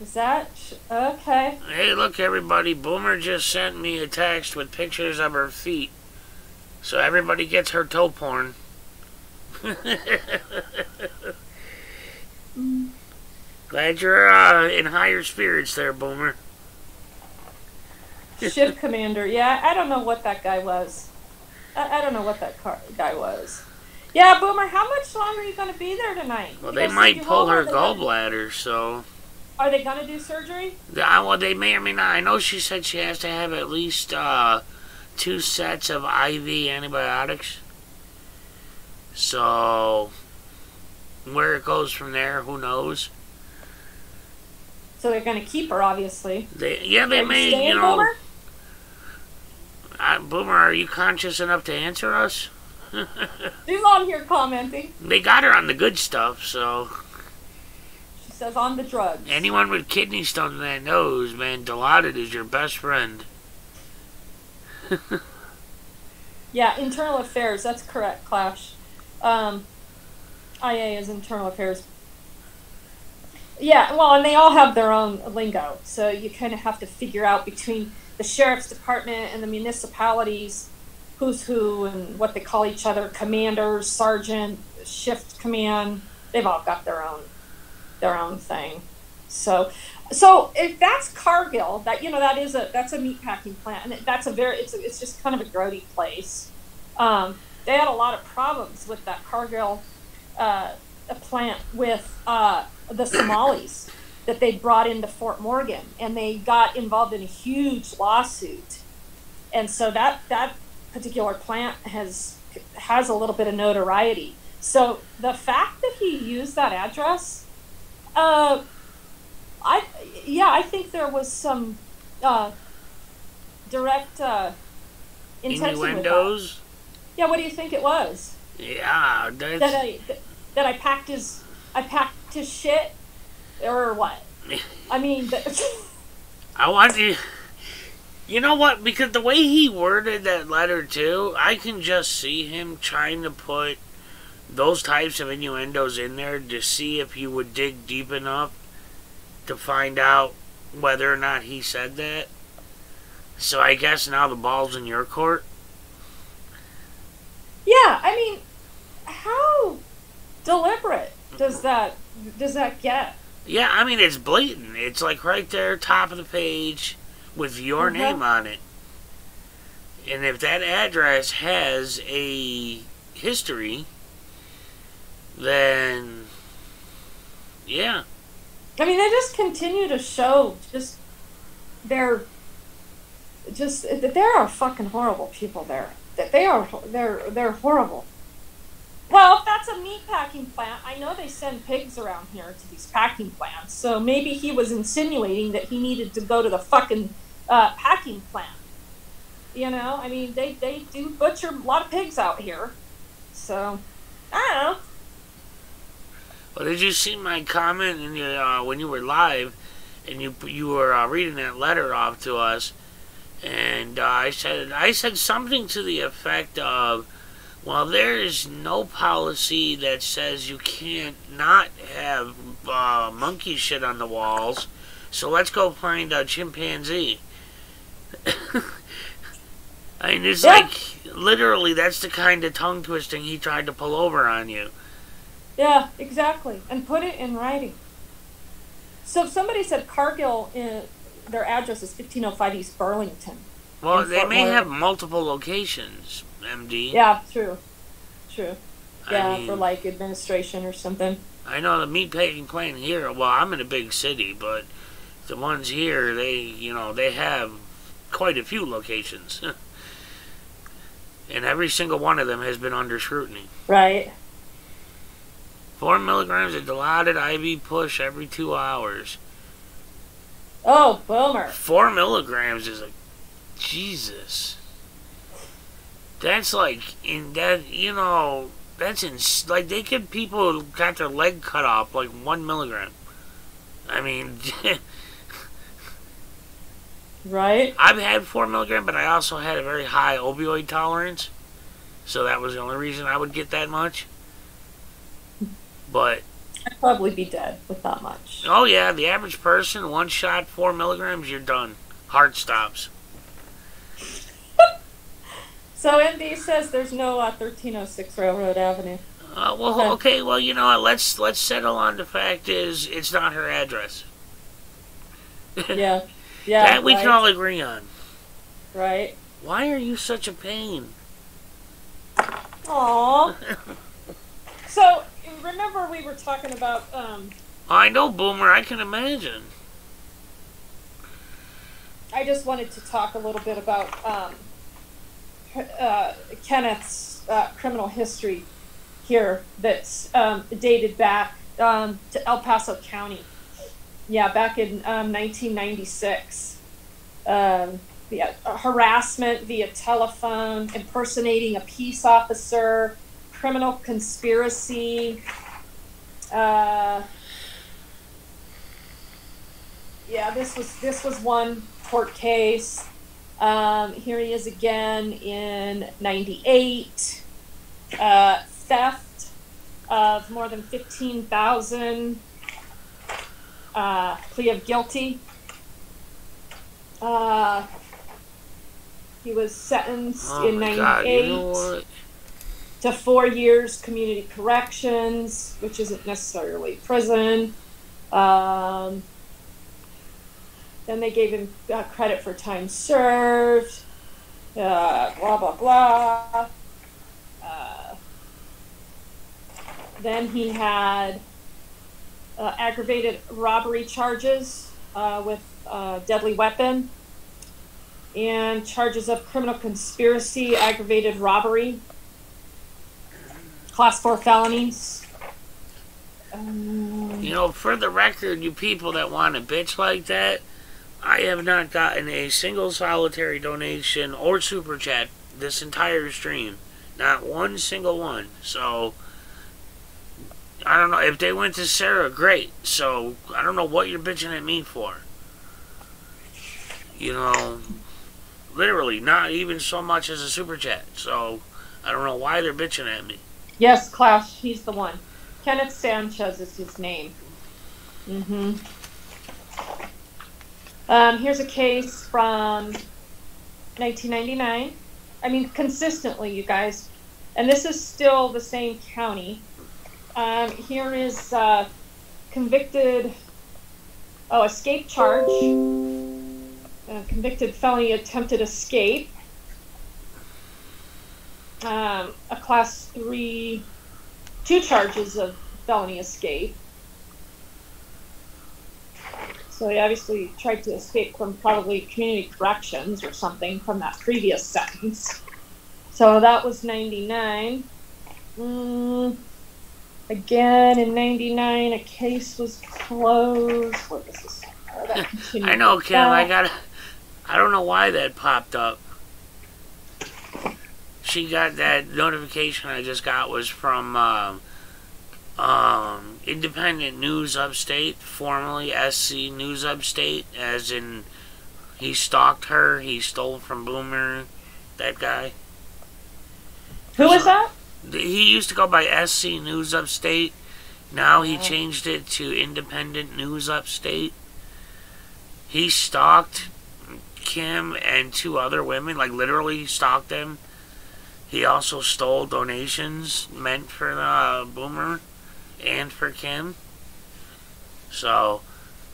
Speaker 1: Is that okay?
Speaker 3: Hey, look, everybody! Boomer just sent me a text with pictures of her feet, so everybody gets her toe porn. Glad you're in higher spirits there, Boomer.
Speaker 1: Shift commander. Yeah, I don't know what that guy was. I don't know what that guy was. Yeah, Boomer, how much longer are you going to be there tonight?
Speaker 3: Well, they might pull her gallbladder, so...
Speaker 1: Are they going to do surgery?
Speaker 3: Well, they may or may not. I know she said she has to have at least 2 sets of IV antibiotics. So, where it goes from there, who knows?
Speaker 1: So they're going to keep her, obviously.
Speaker 3: They may, you know...
Speaker 1: Boomer?
Speaker 3: Boomer, are you conscious enough to answer us?
Speaker 1: She's on here commenting.
Speaker 3: They got her on the good stuff, so...
Speaker 1: She says on the drugs.
Speaker 3: Anyone with kidney stones that knows, man, Dilaudid is your best friend.
Speaker 1: Yeah, internal affairs. That's correct, Clash. IA is internal affairs. Yeah, well, and they all have their own lingo, so you kind of have to figure out between the sheriff's department and the municipalities who's who and what they call each other, commanders, sergeant, shift command. They've all got their own thing. So if that's Cargill, that's a meatpacking plant, and it's just kind of a grody place. They had a lot of problems with that Cargill plant with the Somalis that they brought into Fort Morgan, and they got involved in a huge lawsuit, and so that particular plant has a little bit of notoriety. So the fact that he used that address, I think there was some direct intention
Speaker 3: innuendos.
Speaker 1: With that. Yeah, what do you think it was?
Speaker 3: Yeah,
Speaker 1: that I packed his shit, or what? I mean,
Speaker 3: I want you. You know what? Because the way he worded that letter too, I can just see him trying to put those types of innuendos in there to see if you would dig deep enough to find out whether or not he said that. So I guess now the ball's in your court.
Speaker 1: Yeah, I mean, how deliberate does that get?
Speaker 3: Yeah, I mean, it's blatant. It's like right there, top of the page, with your name on it. And if that address has a history, then, yeah.
Speaker 1: I mean, they just continue to show there are fucking horrible people there. They're horrible. Well, if that's a meat packing plant, I know they send pigs around here to these packing plants, so maybe he was insinuating that he needed to go to the fucking packing plant. You know, I mean, they do butcher a lot of pigs out here, so I don't know.
Speaker 3: Well, did you see my comment in your, when you were live, and you were reading that letter off to us, and I said something to the effect of, well, there is no policy that says you can't not have monkey shit on the walls, so let's go find a chimpanzee. I mean, it's like, literally, that's the kind of tongue twisting he tried to pull over on you.
Speaker 1: Yeah, exactly. And put it in writing. So if somebody said Cargill, their address is 1505 East Burlington.
Speaker 3: Well, they may have multiple locations, MD.
Speaker 1: Yeah, true. Yeah,
Speaker 3: I mean,
Speaker 1: for like administration or something.
Speaker 3: I know the meatpacking plant here, well, I'm in a big city, but the ones here, they have quite a few locations. And every single one of them has been under scrutiny.
Speaker 1: Right.
Speaker 3: 4 milligrams of Dilaudid IV push every 2 hours.
Speaker 1: Oh, boomer.
Speaker 3: 4 milligrams is like, Jesus. That's like, that's like they get people who got their leg cut off like 1 milligram. I mean,
Speaker 1: right?
Speaker 3: I've had 4 milligram, but I also had a very high opioid tolerance. So that was the only reason I would get that much. But
Speaker 1: I'd probably be dead with that much.
Speaker 3: Oh yeah, the average person, 1 shot, 4 milligrams, you're done. Heart stops.
Speaker 1: So MD says there's no 1306 Railroad Avenue.
Speaker 3: Well, okay. Well, you know what? Let's settle on the fact is it's not her address.
Speaker 1: Yeah. Yeah.
Speaker 3: That we can all agree on.
Speaker 1: Right.
Speaker 3: Why are you such a pain?
Speaker 1: Aww. So, remember we were talking about,
Speaker 3: I know, Boomer. I can imagine.
Speaker 1: I just wanted to talk a little bit about Kenneth's criminal history here that's dated back to El Paso County. Yeah, back in 1996. Harassment via telephone, impersonating a peace officer, criminal conspiracy. This was one court case. Here he is again in 98. Theft of more than 15,000. Plea of guilty. He was sentenced in 98 to 4 years community corrections, which isn't necessarily prison. Then they gave him credit for time served. Blah, blah, blah. Then he had aggravated robbery charges with a deadly weapon, and charges of criminal conspiracy, aggravated robbery, class 4 felonies.
Speaker 3: You know, for the record, you people that want a bitch like that, I have not gotten a single solitary donation or super chat this entire stream. Not one single one. So, I don't know. If they went to Sarah, great. So, I don't know what you're bitching at me for. You know, literally, not even so much as a super chat. So, I don't know why they're bitching at me.
Speaker 1: Yes, Clash, he's the one. Kenneth Sanchez is his name. Here's a case from 1999. I mean, consistently, you guys. And this is still the same county. Here is convicted, escape charge. Convicted felony attempted escape. A class 3, 2 charges of felony escape. So he obviously tried to escape from probably community corrections or something from that previous sentence. So that was 99. Again, in 99, a case was closed. What was this?
Speaker 3: I know, Kim. I don't know why that popped up. She got that notification I just got was from Independent News Upstate, formerly SC News Upstate, as in he stalked her, he stole from Boomer, that guy.
Speaker 1: Who was that?
Speaker 3: He used to go by SC News Upstate. Now he changed it to Independent News Upstate. He stalked Kim and 2 other women, like literally stalked them. He also stole donations meant for the Boomer and for Kim. So,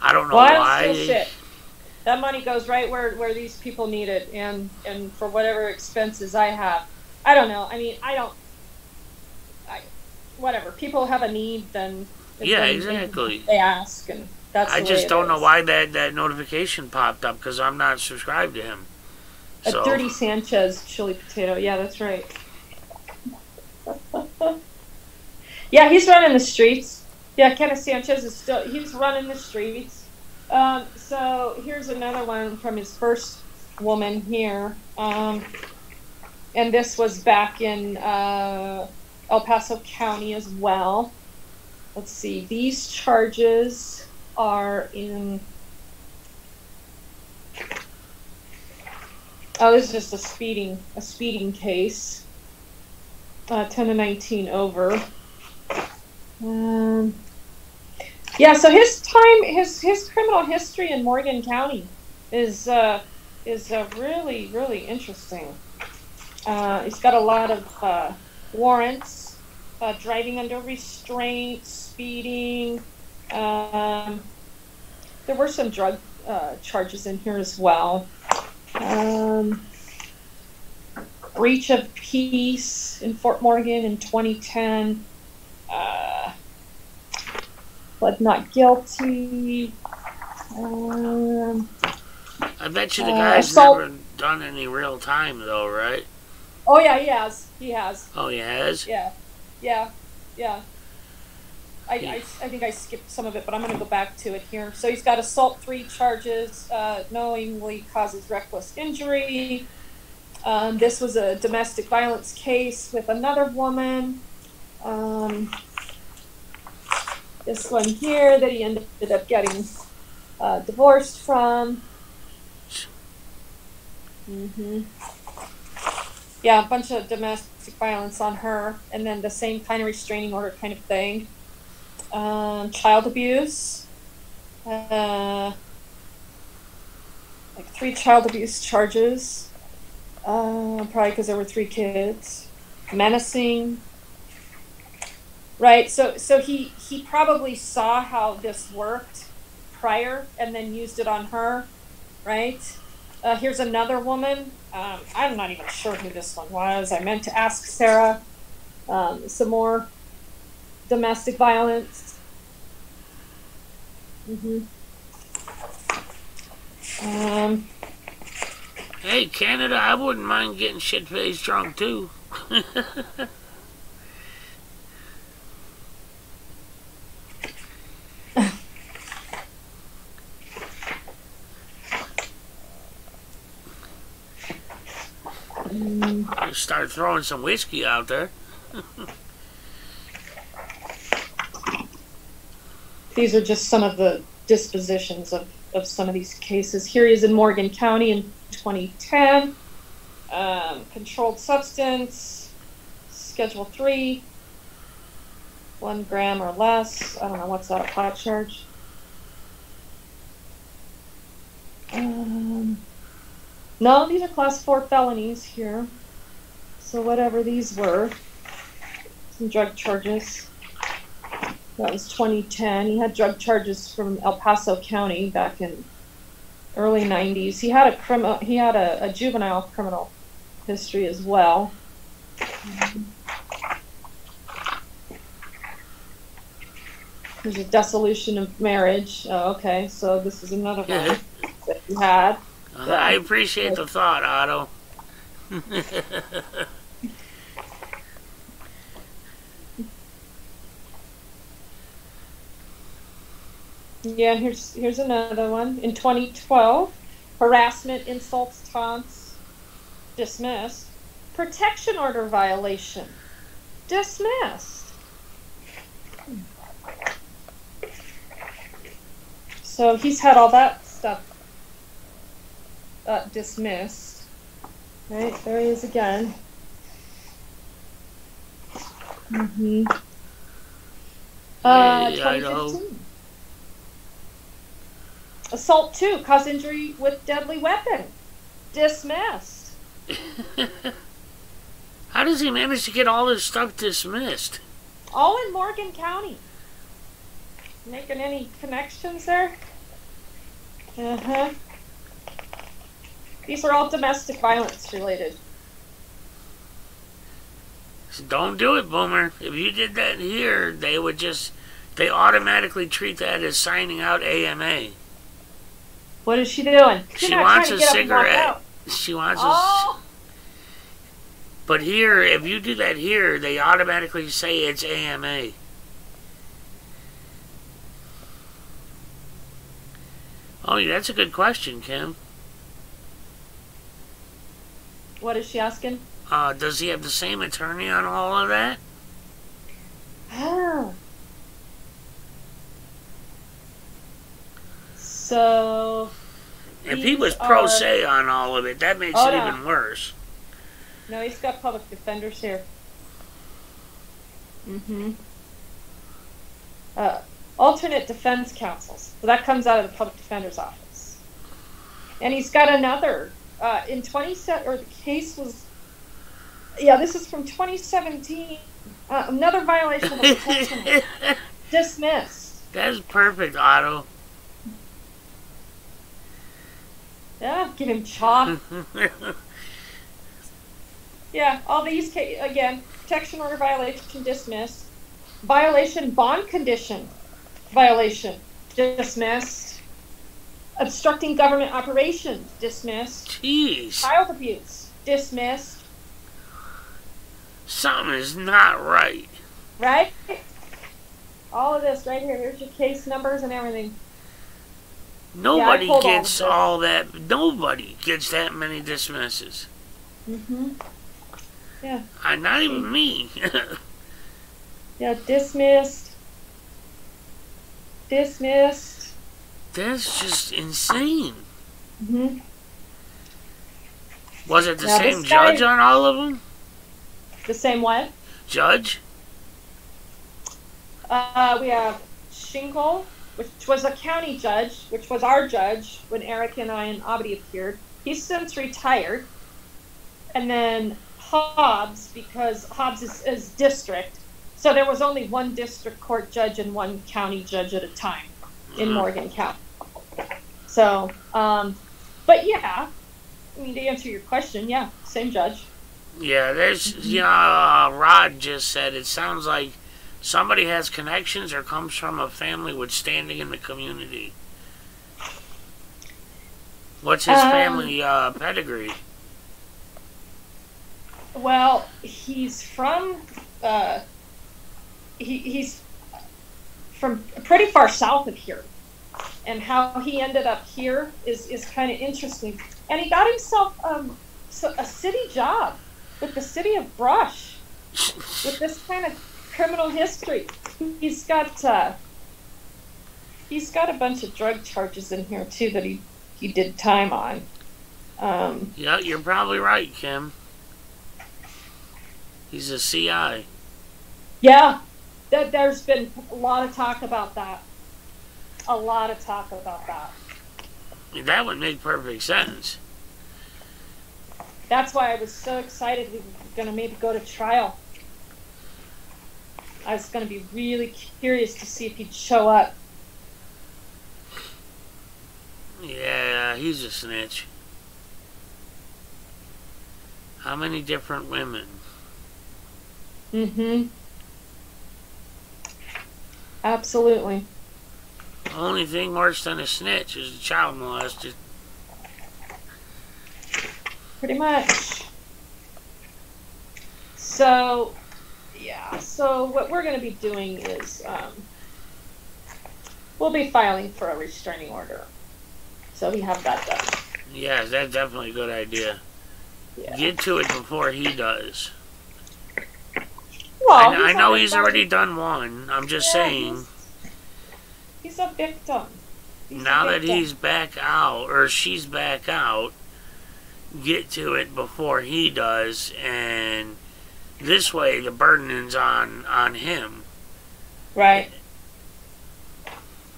Speaker 3: I don't know why.
Speaker 1: Shit. That money goes right where these people need it, and for whatever expenses I have. I don't know. I mean, whatever. People have a need, then...
Speaker 3: Yeah, exactly.
Speaker 1: They ask, and that's the way
Speaker 3: I just don't know
Speaker 1: is.
Speaker 3: why that notification popped up, because I'm not subscribed to him.
Speaker 1: A Dirty Sanchez chili potato. Yeah, that's right. Yeah, he's running the streets. Yeah, Kenneth Sanchez he's running the streets. So here's another one from his first woman here. And this was back in El Paso County as well. Let's see. These charges are in... Oh, this is just a speeding case. 10 to 19 over. Yeah, so his criminal history in Morgan County is really, really interesting. He's got a lot of warrants. driving under restraint, speeding. There were some drug charges in here as well. Breach of peace in Fort Morgan in 2010. Pled not guilty.
Speaker 3: I bet you the guy's
Speaker 1: assault.
Speaker 3: never done any real time, though, right?
Speaker 1: Oh yeah, he has. He has.
Speaker 3: Oh, he has?
Speaker 1: Yeah. I think I skipped some of it, but I'm going to go back to it here. So he's got assault 3 charges, knowingly causes reckless injury. This was a domestic violence case with another woman. This one here that he ended up getting divorced from. Yeah, a bunch of domestic violence on her, and then the same kind of restraining order kind of thing. Child abuse. Like 3 child abuse charges. Probably because there were 3 kids. Menacing. Right, so he probably saw how this worked prior and then used it on her, right? Here's another woman. I'm not even sure who this one was. I meant to ask Sarah. Some more domestic violence.
Speaker 3: Hey, Canada, I wouldn't mind getting shit-faced drunk, too. Start throwing some whiskey out there.
Speaker 1: These are just some of the dispositions of some of these cases. Here he is in Morgan County in 2010. Controlled substance, Schedule 3, 1 gram or less. I don't know, what's that, a pot charge? No, these are class 4 felonies here. So whatever these were, some drug charges. That was 2010. He had drug charges from El Paso County back in early 90s. He had a juvenile criminal history as well. There's a dissolution of marriage. Oh, okay, so this is another one that he had.
Speaker 3: I appreciate the thought, Otto.
Speaker 1: Yeah, here's another one. In 2012, harassment, insults, taunts, dismissed. Protection order violation, dismissed. So he's had all that stuff dismissed. Right, there he is again.
Speaker 3: Hey,
Speaker 1: 2015. Assault 2, cause injury with deadly weapon. Dismissed.
Speaker 3: How does he manage to get all this stuff dismissed?
Speaker 1: All in Morgan County. Making any connections there? These are all domestic violence related.
Speaker 3: Don't do it, Boomer. If you did that here, they automatically treat that as signing out AMA.
Speaker 1: What is she doing?
Speaker 3: She wants a cigarette. She wants a... But here, if you do that here, they automatically say it's AMA. Oh, yeah, that's a good question, Kim.
Speaker 1: What is she asking?
Speaker 3: Does he have the same attorney on all of that?
Speaker 1: So...
Speaker 3: If he was pro se on all of it, that makes it even worse.
Speaker 1: No, he's got public defenders here. Alternate defense counsels. So that comes out of the public defender's office. And he's got another. In 27, or the case was, yeah, this is from 2017. Another violation of the protection order. Dismissed.
Speaker 3: That's perfect, Otto.
Speaker 1: Yeah, give him chalk. Yeah, all these, again, protection order violation, dismissed. Violation, bond condition, violation, dismissed. Obstructing government operations, dismissed.
Speaker 3: Jeez.
Speaker 1: Child abuse, dismissed.
Speaker 3: Something is not right.
Speaker 1: Right? All of this right here. Here's your case numbers and everything.
Speaker 3: Nobody gets all that. Nobody gets that many dismisses.
Speaker 1: Mm-hmm. Yeah.
Speaker 3: Not even me.
Speaker 1: Yeah, dismissed. Dismissed.
Speaker 3: That's just insane.
Speaker 1: Mm-hmm.
Speaker 3: Was it the same judge on all of them?
Speaker 1: The same what?
Speaker 3: Judge?
Speaker 1: We have Shingle, which was a county judge, which was our judge when Eric and I and Abdi appeared. He's since retired. And then Hobbs, because Hobbs is district. So there was only one district court judge and one county judge at a time in Morgan County. So, but yeah, I mean, to answer your question, yeah, same judge.
Speaker 3: Yeah, Rod just said it sounds like somebody has connections or comes from a family with standing in the community. What's his family pedigree?
Speaker 1: Well, he's from he's from pretty far south of here, and how he ended up here is kind of interesting. And he got himself a city job with the city of Brush, with this kind of criminal history. He's got a bunch of drug charges in here too that he did time on.
Speaker 3: Yeah, you're probably right, Kim. He's a CI.
Speaker 1: Yeah, there's been a lot of talk about that. A lot of talk about that.
Speaker 3: That would make perfect sense.
Speaker 1: That's why I was so excited we were going to maybe go to trial. I was going to be really curious to see if he'd show up.
Speaker 3: Yeah, he's a snitch. How many different women?
Speaker 1: Mm-hmm. Absolutely.
Speaker 3: The only thing worse than a snitch is a child molester.
Speaker 1: Pretty much. So, yeah. So what we're going to be doing is we'll be filing for a restraining order. So we have that done.
Speaker 3: Yeah, that's definitely a good idea.
Speaker 1: Yeah.
Speaker 3: Get to it before he does.
Speaker 1: Well,
Speaker 3: I know he's already done one. I'm just saying.
Speaker 1: He's a victim.
Speaker 3: Now that he's back out, or she's back out, get to it before he does, and this way the burden is on him.
Speaker 1: Right.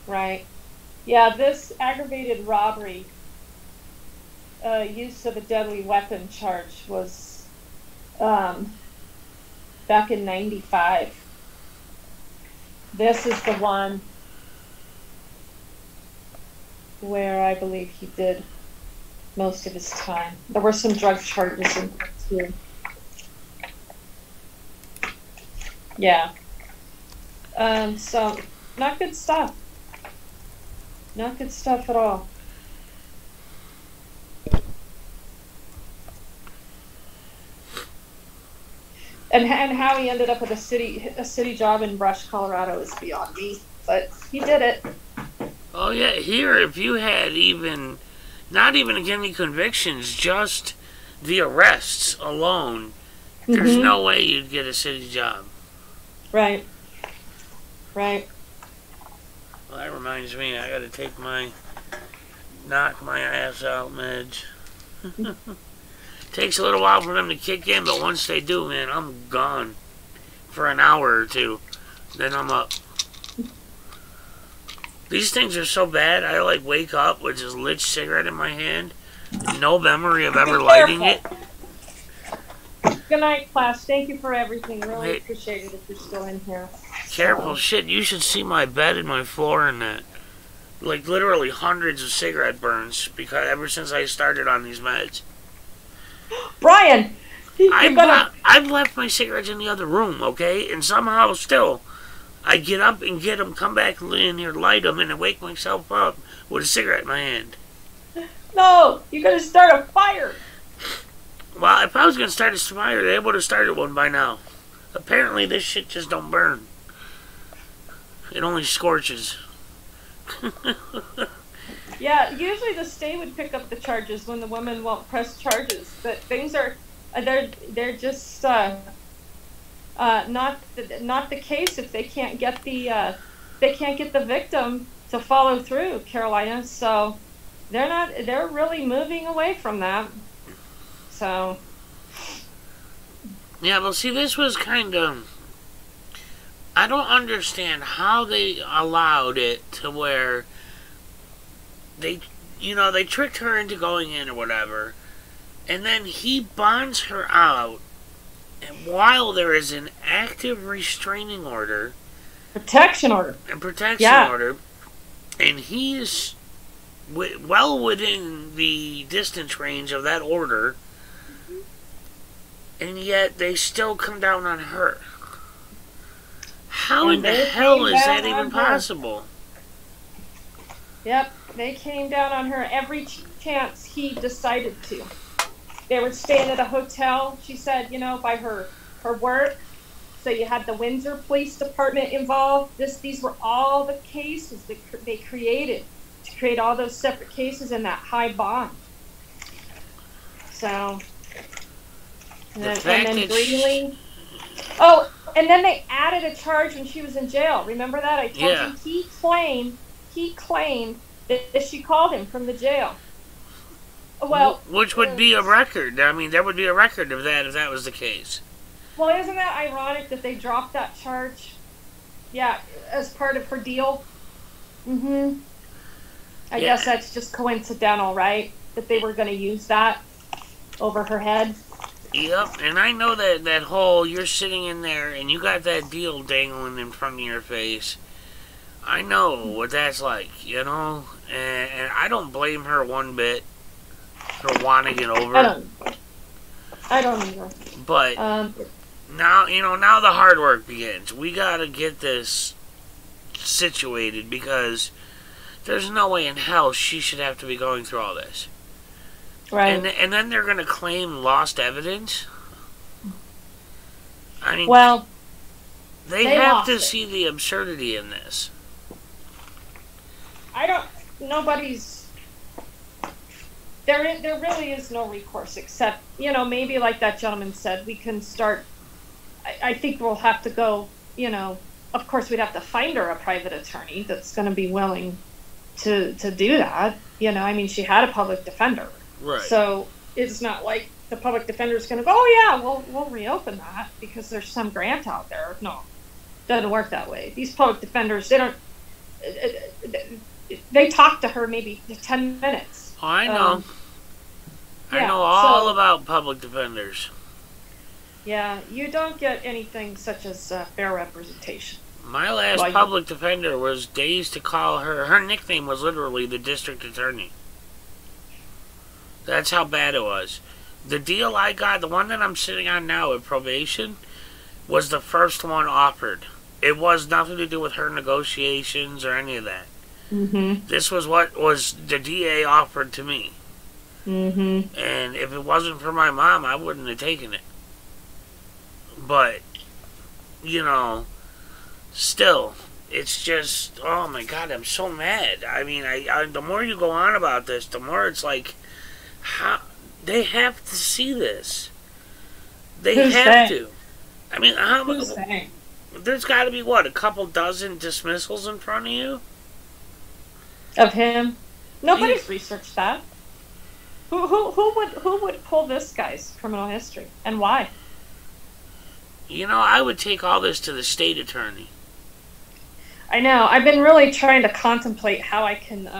Speaker 1: Right. Yeah, this aggravated robbery, use of a deadly weapon charge was back in 95. This is the one where I believe he did most of his time. There were some drug charges in there too. Yeah. So, not good stuff. Not good stuff at all. And how he ended up with a city job in Brush, Colorado is beyond me. But he did it.
Speaker 3: Oh yeah, here if you had not even any convictions, just the arrests alone, there's no way you'd get a city job.
Speaker 1: Right. Right.
Speaker 3: Well, that reminds me, I gotta take my knock my ass out meds. Takes a little while for them to kick in, but once they do, man, I'm gone for an hour or two. Then I'm up. These things are so bad, I like wake up with this lit cigarette in my hand, no memory of ever lighting it.
Speaker 1: Good night, class. Thank you for everything. Really
Speaker 3: Hey.
Speaker 1: appreciate it if you're still in here.
Speaker 3: Careful, shit, you should see my bed and my floor and that. Like, literally hundreds of cigarette burns, because ever since I started on these meds.
Speaker 1: Brian!
Speaker 3: I've left my cigarettes in the other room, okay? And somehow still, I get up and get them, come back in here, light them, and I wake myself up with a cigarette in my hand.
Speaker 1: No! You're gonna start a fire!
Speaker 3: Well, if I was going to start a fire, they would have started one by now. Apparently, this shit just don't burn. It only scorches.
Speaker 1: Yeah, usually the state would pick up the charges when the woman won't press charges. But things are, they're just not the case if they can't get the victim to follow through, Carolina. So they're really moving away from that. So
Speaker 3: yeah, well, see, this was kind of, I don't understand how they allowed it to where they tricked her into going in or whatever, and then he bonds her out, and while there is an active restraining order,
Speaker 1: protection order,
Speaker 3: and he's well within the distance range of that order, and yet they still come down on her. How in the hell is that even possible?
Speaker 1: Yep, they came down on her every chance he decided to. They were staying at a hotel, she said, by her work. So you had the Windsor Police Department involved. These were all the cases that they created to create all those separate cases in that high bond. So, and then Greeley. Oh, and then they added a charge when she was in jail. Remember that? I told you he claimed that she called him from the jail. Well,
Speaker 3: which would be a record. I mean, there would be a record of that if that was the case.
Speaker 1: Well, isn't that ironic that they dropped that charge? Yeah, as part of her deal. I guess that's just coincidental, right? That they were going to use that over her head.
Speaker 3: Yep, and I know that whole, you're sitting in there and you got that deal dangling in front of your face. I know what that's like, and I don't blame her one bit for wanting it over.
Speaker 1: I don't either.
Speaker 3: But now, now the hard work begins. We gotta get this situated because there's no way in hell she should have to be going through all this.
Speaker 1: Right.
Speaker 3: And then they're going to claim lost evidence? I mean,
Speaker 1: well,
Speaker 3: they have to see the absurdity in this.
Speaker 1: There really is no recourse except, maybe like that gentleman said, we can start, I think we'll have to go, of course we'd have to find her a private attorney that's going to be willing to do that. She had a public defender.
Speaker 3: Right.
Speaker 1: So it's not like the public defender is going to go, oh yeah, we'll reopen that because there's some grant out there. No, doesn't work that way. These public defenders, they talk to her maybe 10 minutes.
Speaker 3: Oh, I know. I know all about public defenders.
Speaker 1: Yeah, you don't get anything such as fair representation.
Speaker 3: My last public defender was days to call her. Her nickname was literally the district attorney. That's how bad it was. The deal I got, the one that I'm sitting on now at probation, was the first one offered. It was nothing to do with her negotiations or any of that. This was what was the DA offered to me. And if it wasn't for my mom, I wouldn't have taken it. But, still, it's just, oh my God, I'm so mad. I mean, the more you go on about this, the more it's like, how they have to see this. They have to. I mean, there's got to be a couple dozen dismissals in front of you
Speaker 1: of him. Nobody's researched that. Who would pull this guy's criminal history and why?
Speaker 3: I would take all this to the state attorney.
Speaker 1: I know. I've been really trying to contemplate how I can.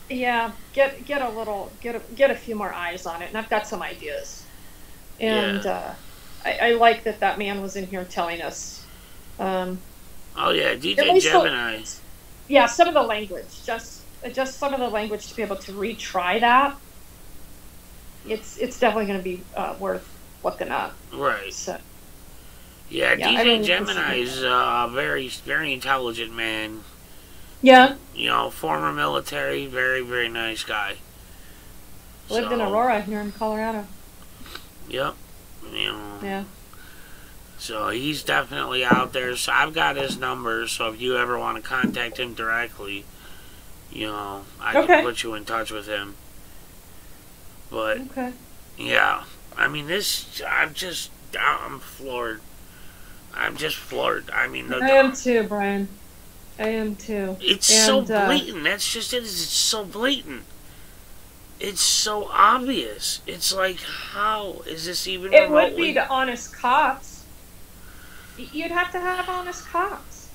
Speaker 1: Get a few more eyes on it, and I've got some ideas. And
Speaker 3: Yeah.
Speaker 1: I like that man was in here telling us.
Speaker 3: Oh yeah,
Speaker 1: At
Speaker 3: DJ
Speaker 1: least
Speaker 3: Gemini.
Speaker 1: yeah, some of the language, just some of the language to be able to retry that. It's definitely going to be worth looking up.
Speaker 3: Right.
Speaker 1: So
Speaker 3: Yeah,
Speaker 1: yeah, I
Speaker 3: DJ
Speaker 1: really
Speaker 3: Gemini
Speaker 1: appreciate
Speaker 3: is
Speaker 1: that.
Speaker 3: a very intelligent man.
Speaker 1: Yeah,
Speaker 3: You know, former military, very nice guy.
Speaker 1: lived in
Speaker 3: So,
Speaker 1: Aurora here in Colorado.
Speaker 3: yep. You know,
Speaker 1: Yeah.
Speaker 3: so he's definitely out there. So I've got his number. So if you ever want to contact him directly, you know, I
Speaker 1: Okay.
Speaker 3: can put you in touch with him. But
Speaker 1: Okay.
Speaker 3: yeah, I mean, I'm floored. I'm just floored. I mean,
Speaker 1: I am too, Brian. I am too.
Speaker 3: it's so
Speaker 1: And
Speaker 3: blatant. That's just it. It's so blatant. It's so obvious. It's like, how is this even
Speaker 1: it would
Speaker 3: remotely?
Speaker 1: be to honest cops. You'd have to have honest cops.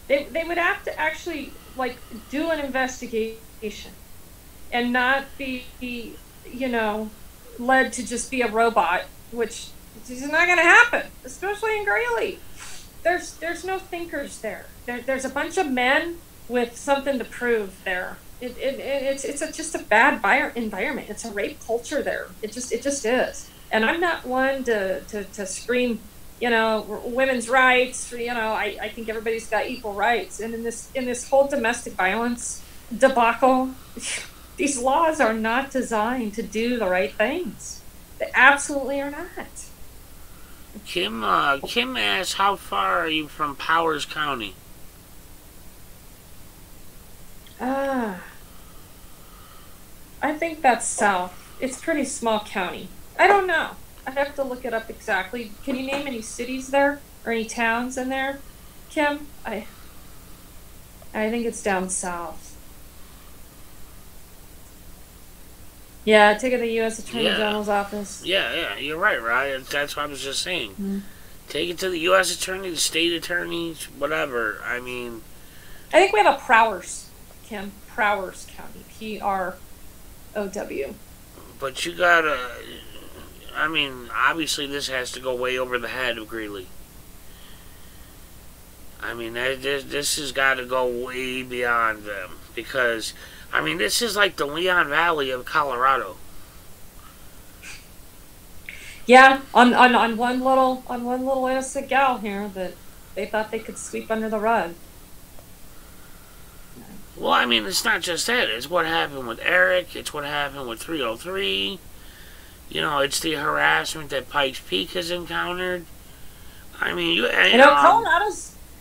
Speaker 1: They would have to actually like do an investigation and not be, you know, led to just be a robot, which is not going to happen, especially in Greeley. There's no thinkers there. There's a bunch of men with something to prove there. It's just a bad environment. It's a rape culture there. It just is. And I'm not one to scream, you know, women's rights. You know, I think everybody's got equal rights. And in this whole domestic violence debacle, these laws are not designed to do the right things. They absolutely are not.
Speaker 3: Kim asks, how far are you from Powers County?
Speaker 1: I think that's south. It's a pretty small county. I don't know. I'd have to look it up exactly. Can you name any cities there or any towns in there, Kim? I think it's down south. Yeah, take it to the U.S. Attorney General's office.
Speaker 3: Yeah, you're right, right? That's what I was just saying.
Speaker 1: Mm-hmm.
Speaker 3: Take it to the U.S. Attorney, the state attorneys, whatever. I mean,
Speaker 1: I think we have a Prowers, Kim. Prowers County. P-R-O-W.
Speaker 3: but you gotta. I mean, obviously, this has to go way over the head of Greeley. I mean, this has got to go way beyond them because, I mean, this is like the Leon Valley of Colorado.
Speaker 1: Yeah, on one little innocent gal here that they thought they could sweep under the rug.
Speaker 3: Well, I mean, it's not just that. It's what happened with Eric. It's what happened with 303. You know, it's the harassment that Pikes Peak has encountered. I mean, you
Speaker 1: know,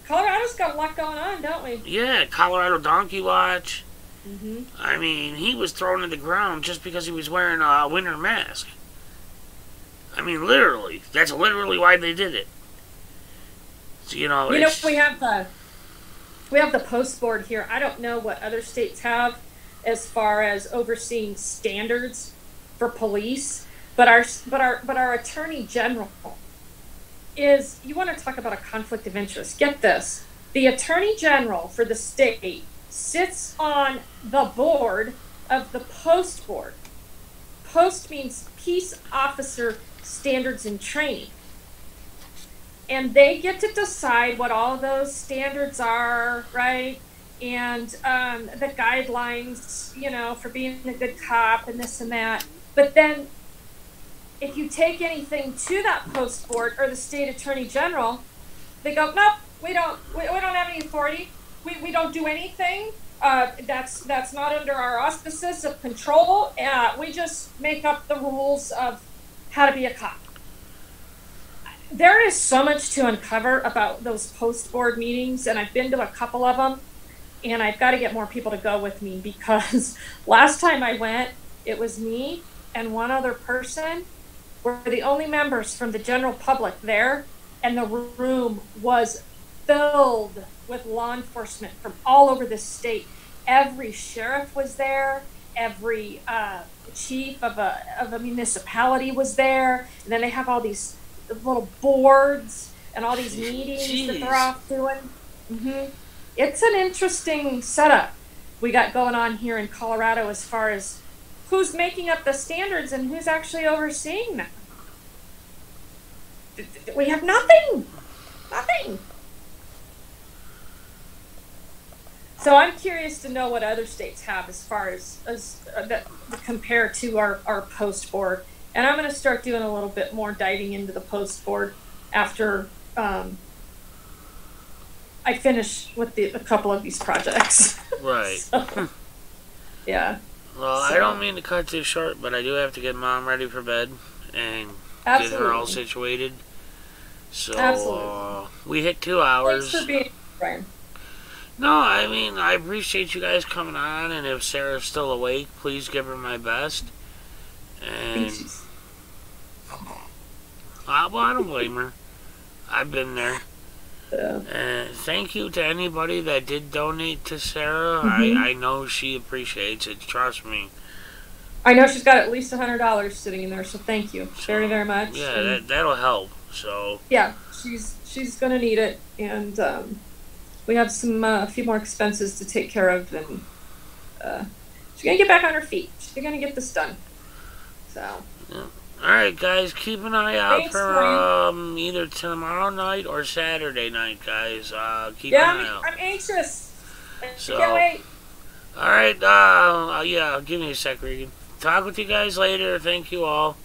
Speaker 1: Colorado's got a lot going on, don't we?
Speaker 3: Yeah, Colorado Donkey Watch.
Speaker 1: Mm-hmm.
Speaker 3: I mean, he was thrown to the ground just because he was wearing a winter mask. I mean, literally. That's literally why they did it. So, you know,
Speaker 1: we have the post board here. I don't know what other states have as far as overseeing standards for police, but our attorney general is, you want to talk about a conflict of interest. Get this. The attorney general for the state sits on the board of the post board. Post means Peace Officer Standards and Training. And they get to decide what all those standards are, right? And the guidelines, you know, for being a good cop and this and that. But then if you take anything to that post board or the state attorney general, they go, nope, we don't have any authority. We don't do anything. That's not under our auspices of control. We just make up the rules of how to be a cop. There is so much to uncover about those post-board meetings, and I've been to a couple of them, and I've got to get more people to go with me because last time I went, it was me and one other person. We're the only members from the general public there, and the room was filled with law enforcement from all over the state. Every sheriff was there. Every chief of a municipality was there. And then they have all these little boards and all these meetings that they're off doing. Mm-hmm. It's an interesting setup we got going on here in Colorado as far as who's making up the standards and who's actually overseeing them. we have nothing. Nothing. So I'm curious to know what other states have as far as that compare to our post board. And I'm going to start doing a little bit more diving into the post board after I finish with a couple of these projects.
Speaker 3: Right.
Speaker 1: So, yeah.
Speaker 3: Well,
Speaker 1: So-
Speaker 3: I don't mean to cut this short, but I do have to get Mom ready for bed and get her all
Speaker 1: Absolutely.
Speaker 3: situated. So
Speaker 1: Absolutely.
Speaker 3: we hit 2 hours.
Speaker 1: Thanks for being Brian.
Speaker 3: No, I mean, I appreciate you guys coming on, and if Sarah's still awake, please give her my best. And well, I don't blame her. I've been there. And thank you to anybody that did donate to Sarah. I know she appreciates it. Trust me.
Speaker 1: I know she's got at least $100 sitting in there, so thank you very, very much.
Speaker 3: Yeah,
Speaker 1: And
Speaker 3: that'll help. So
Speaker 1: yeah, she's gonna need it, and we have a few more expenses to take care of, and she's gonna get back on her feet. She's gonna get this done. So.
Speaker 3: yeah. All right, guys, keep an eye out
Speaker 1: Thanks,
Speaker 3: for either tomorrow night or Saturday night, guys. Keep
Speaker 1: Yeah,
Speaker 3: an eye out.
Speaker 1: I'm anxious. I
Speaker 3: So-
Speaker 1: can't wait.
Speaker 3: All right, yeah, give me a sec, Regan. Talk with you guys later. Thank you all.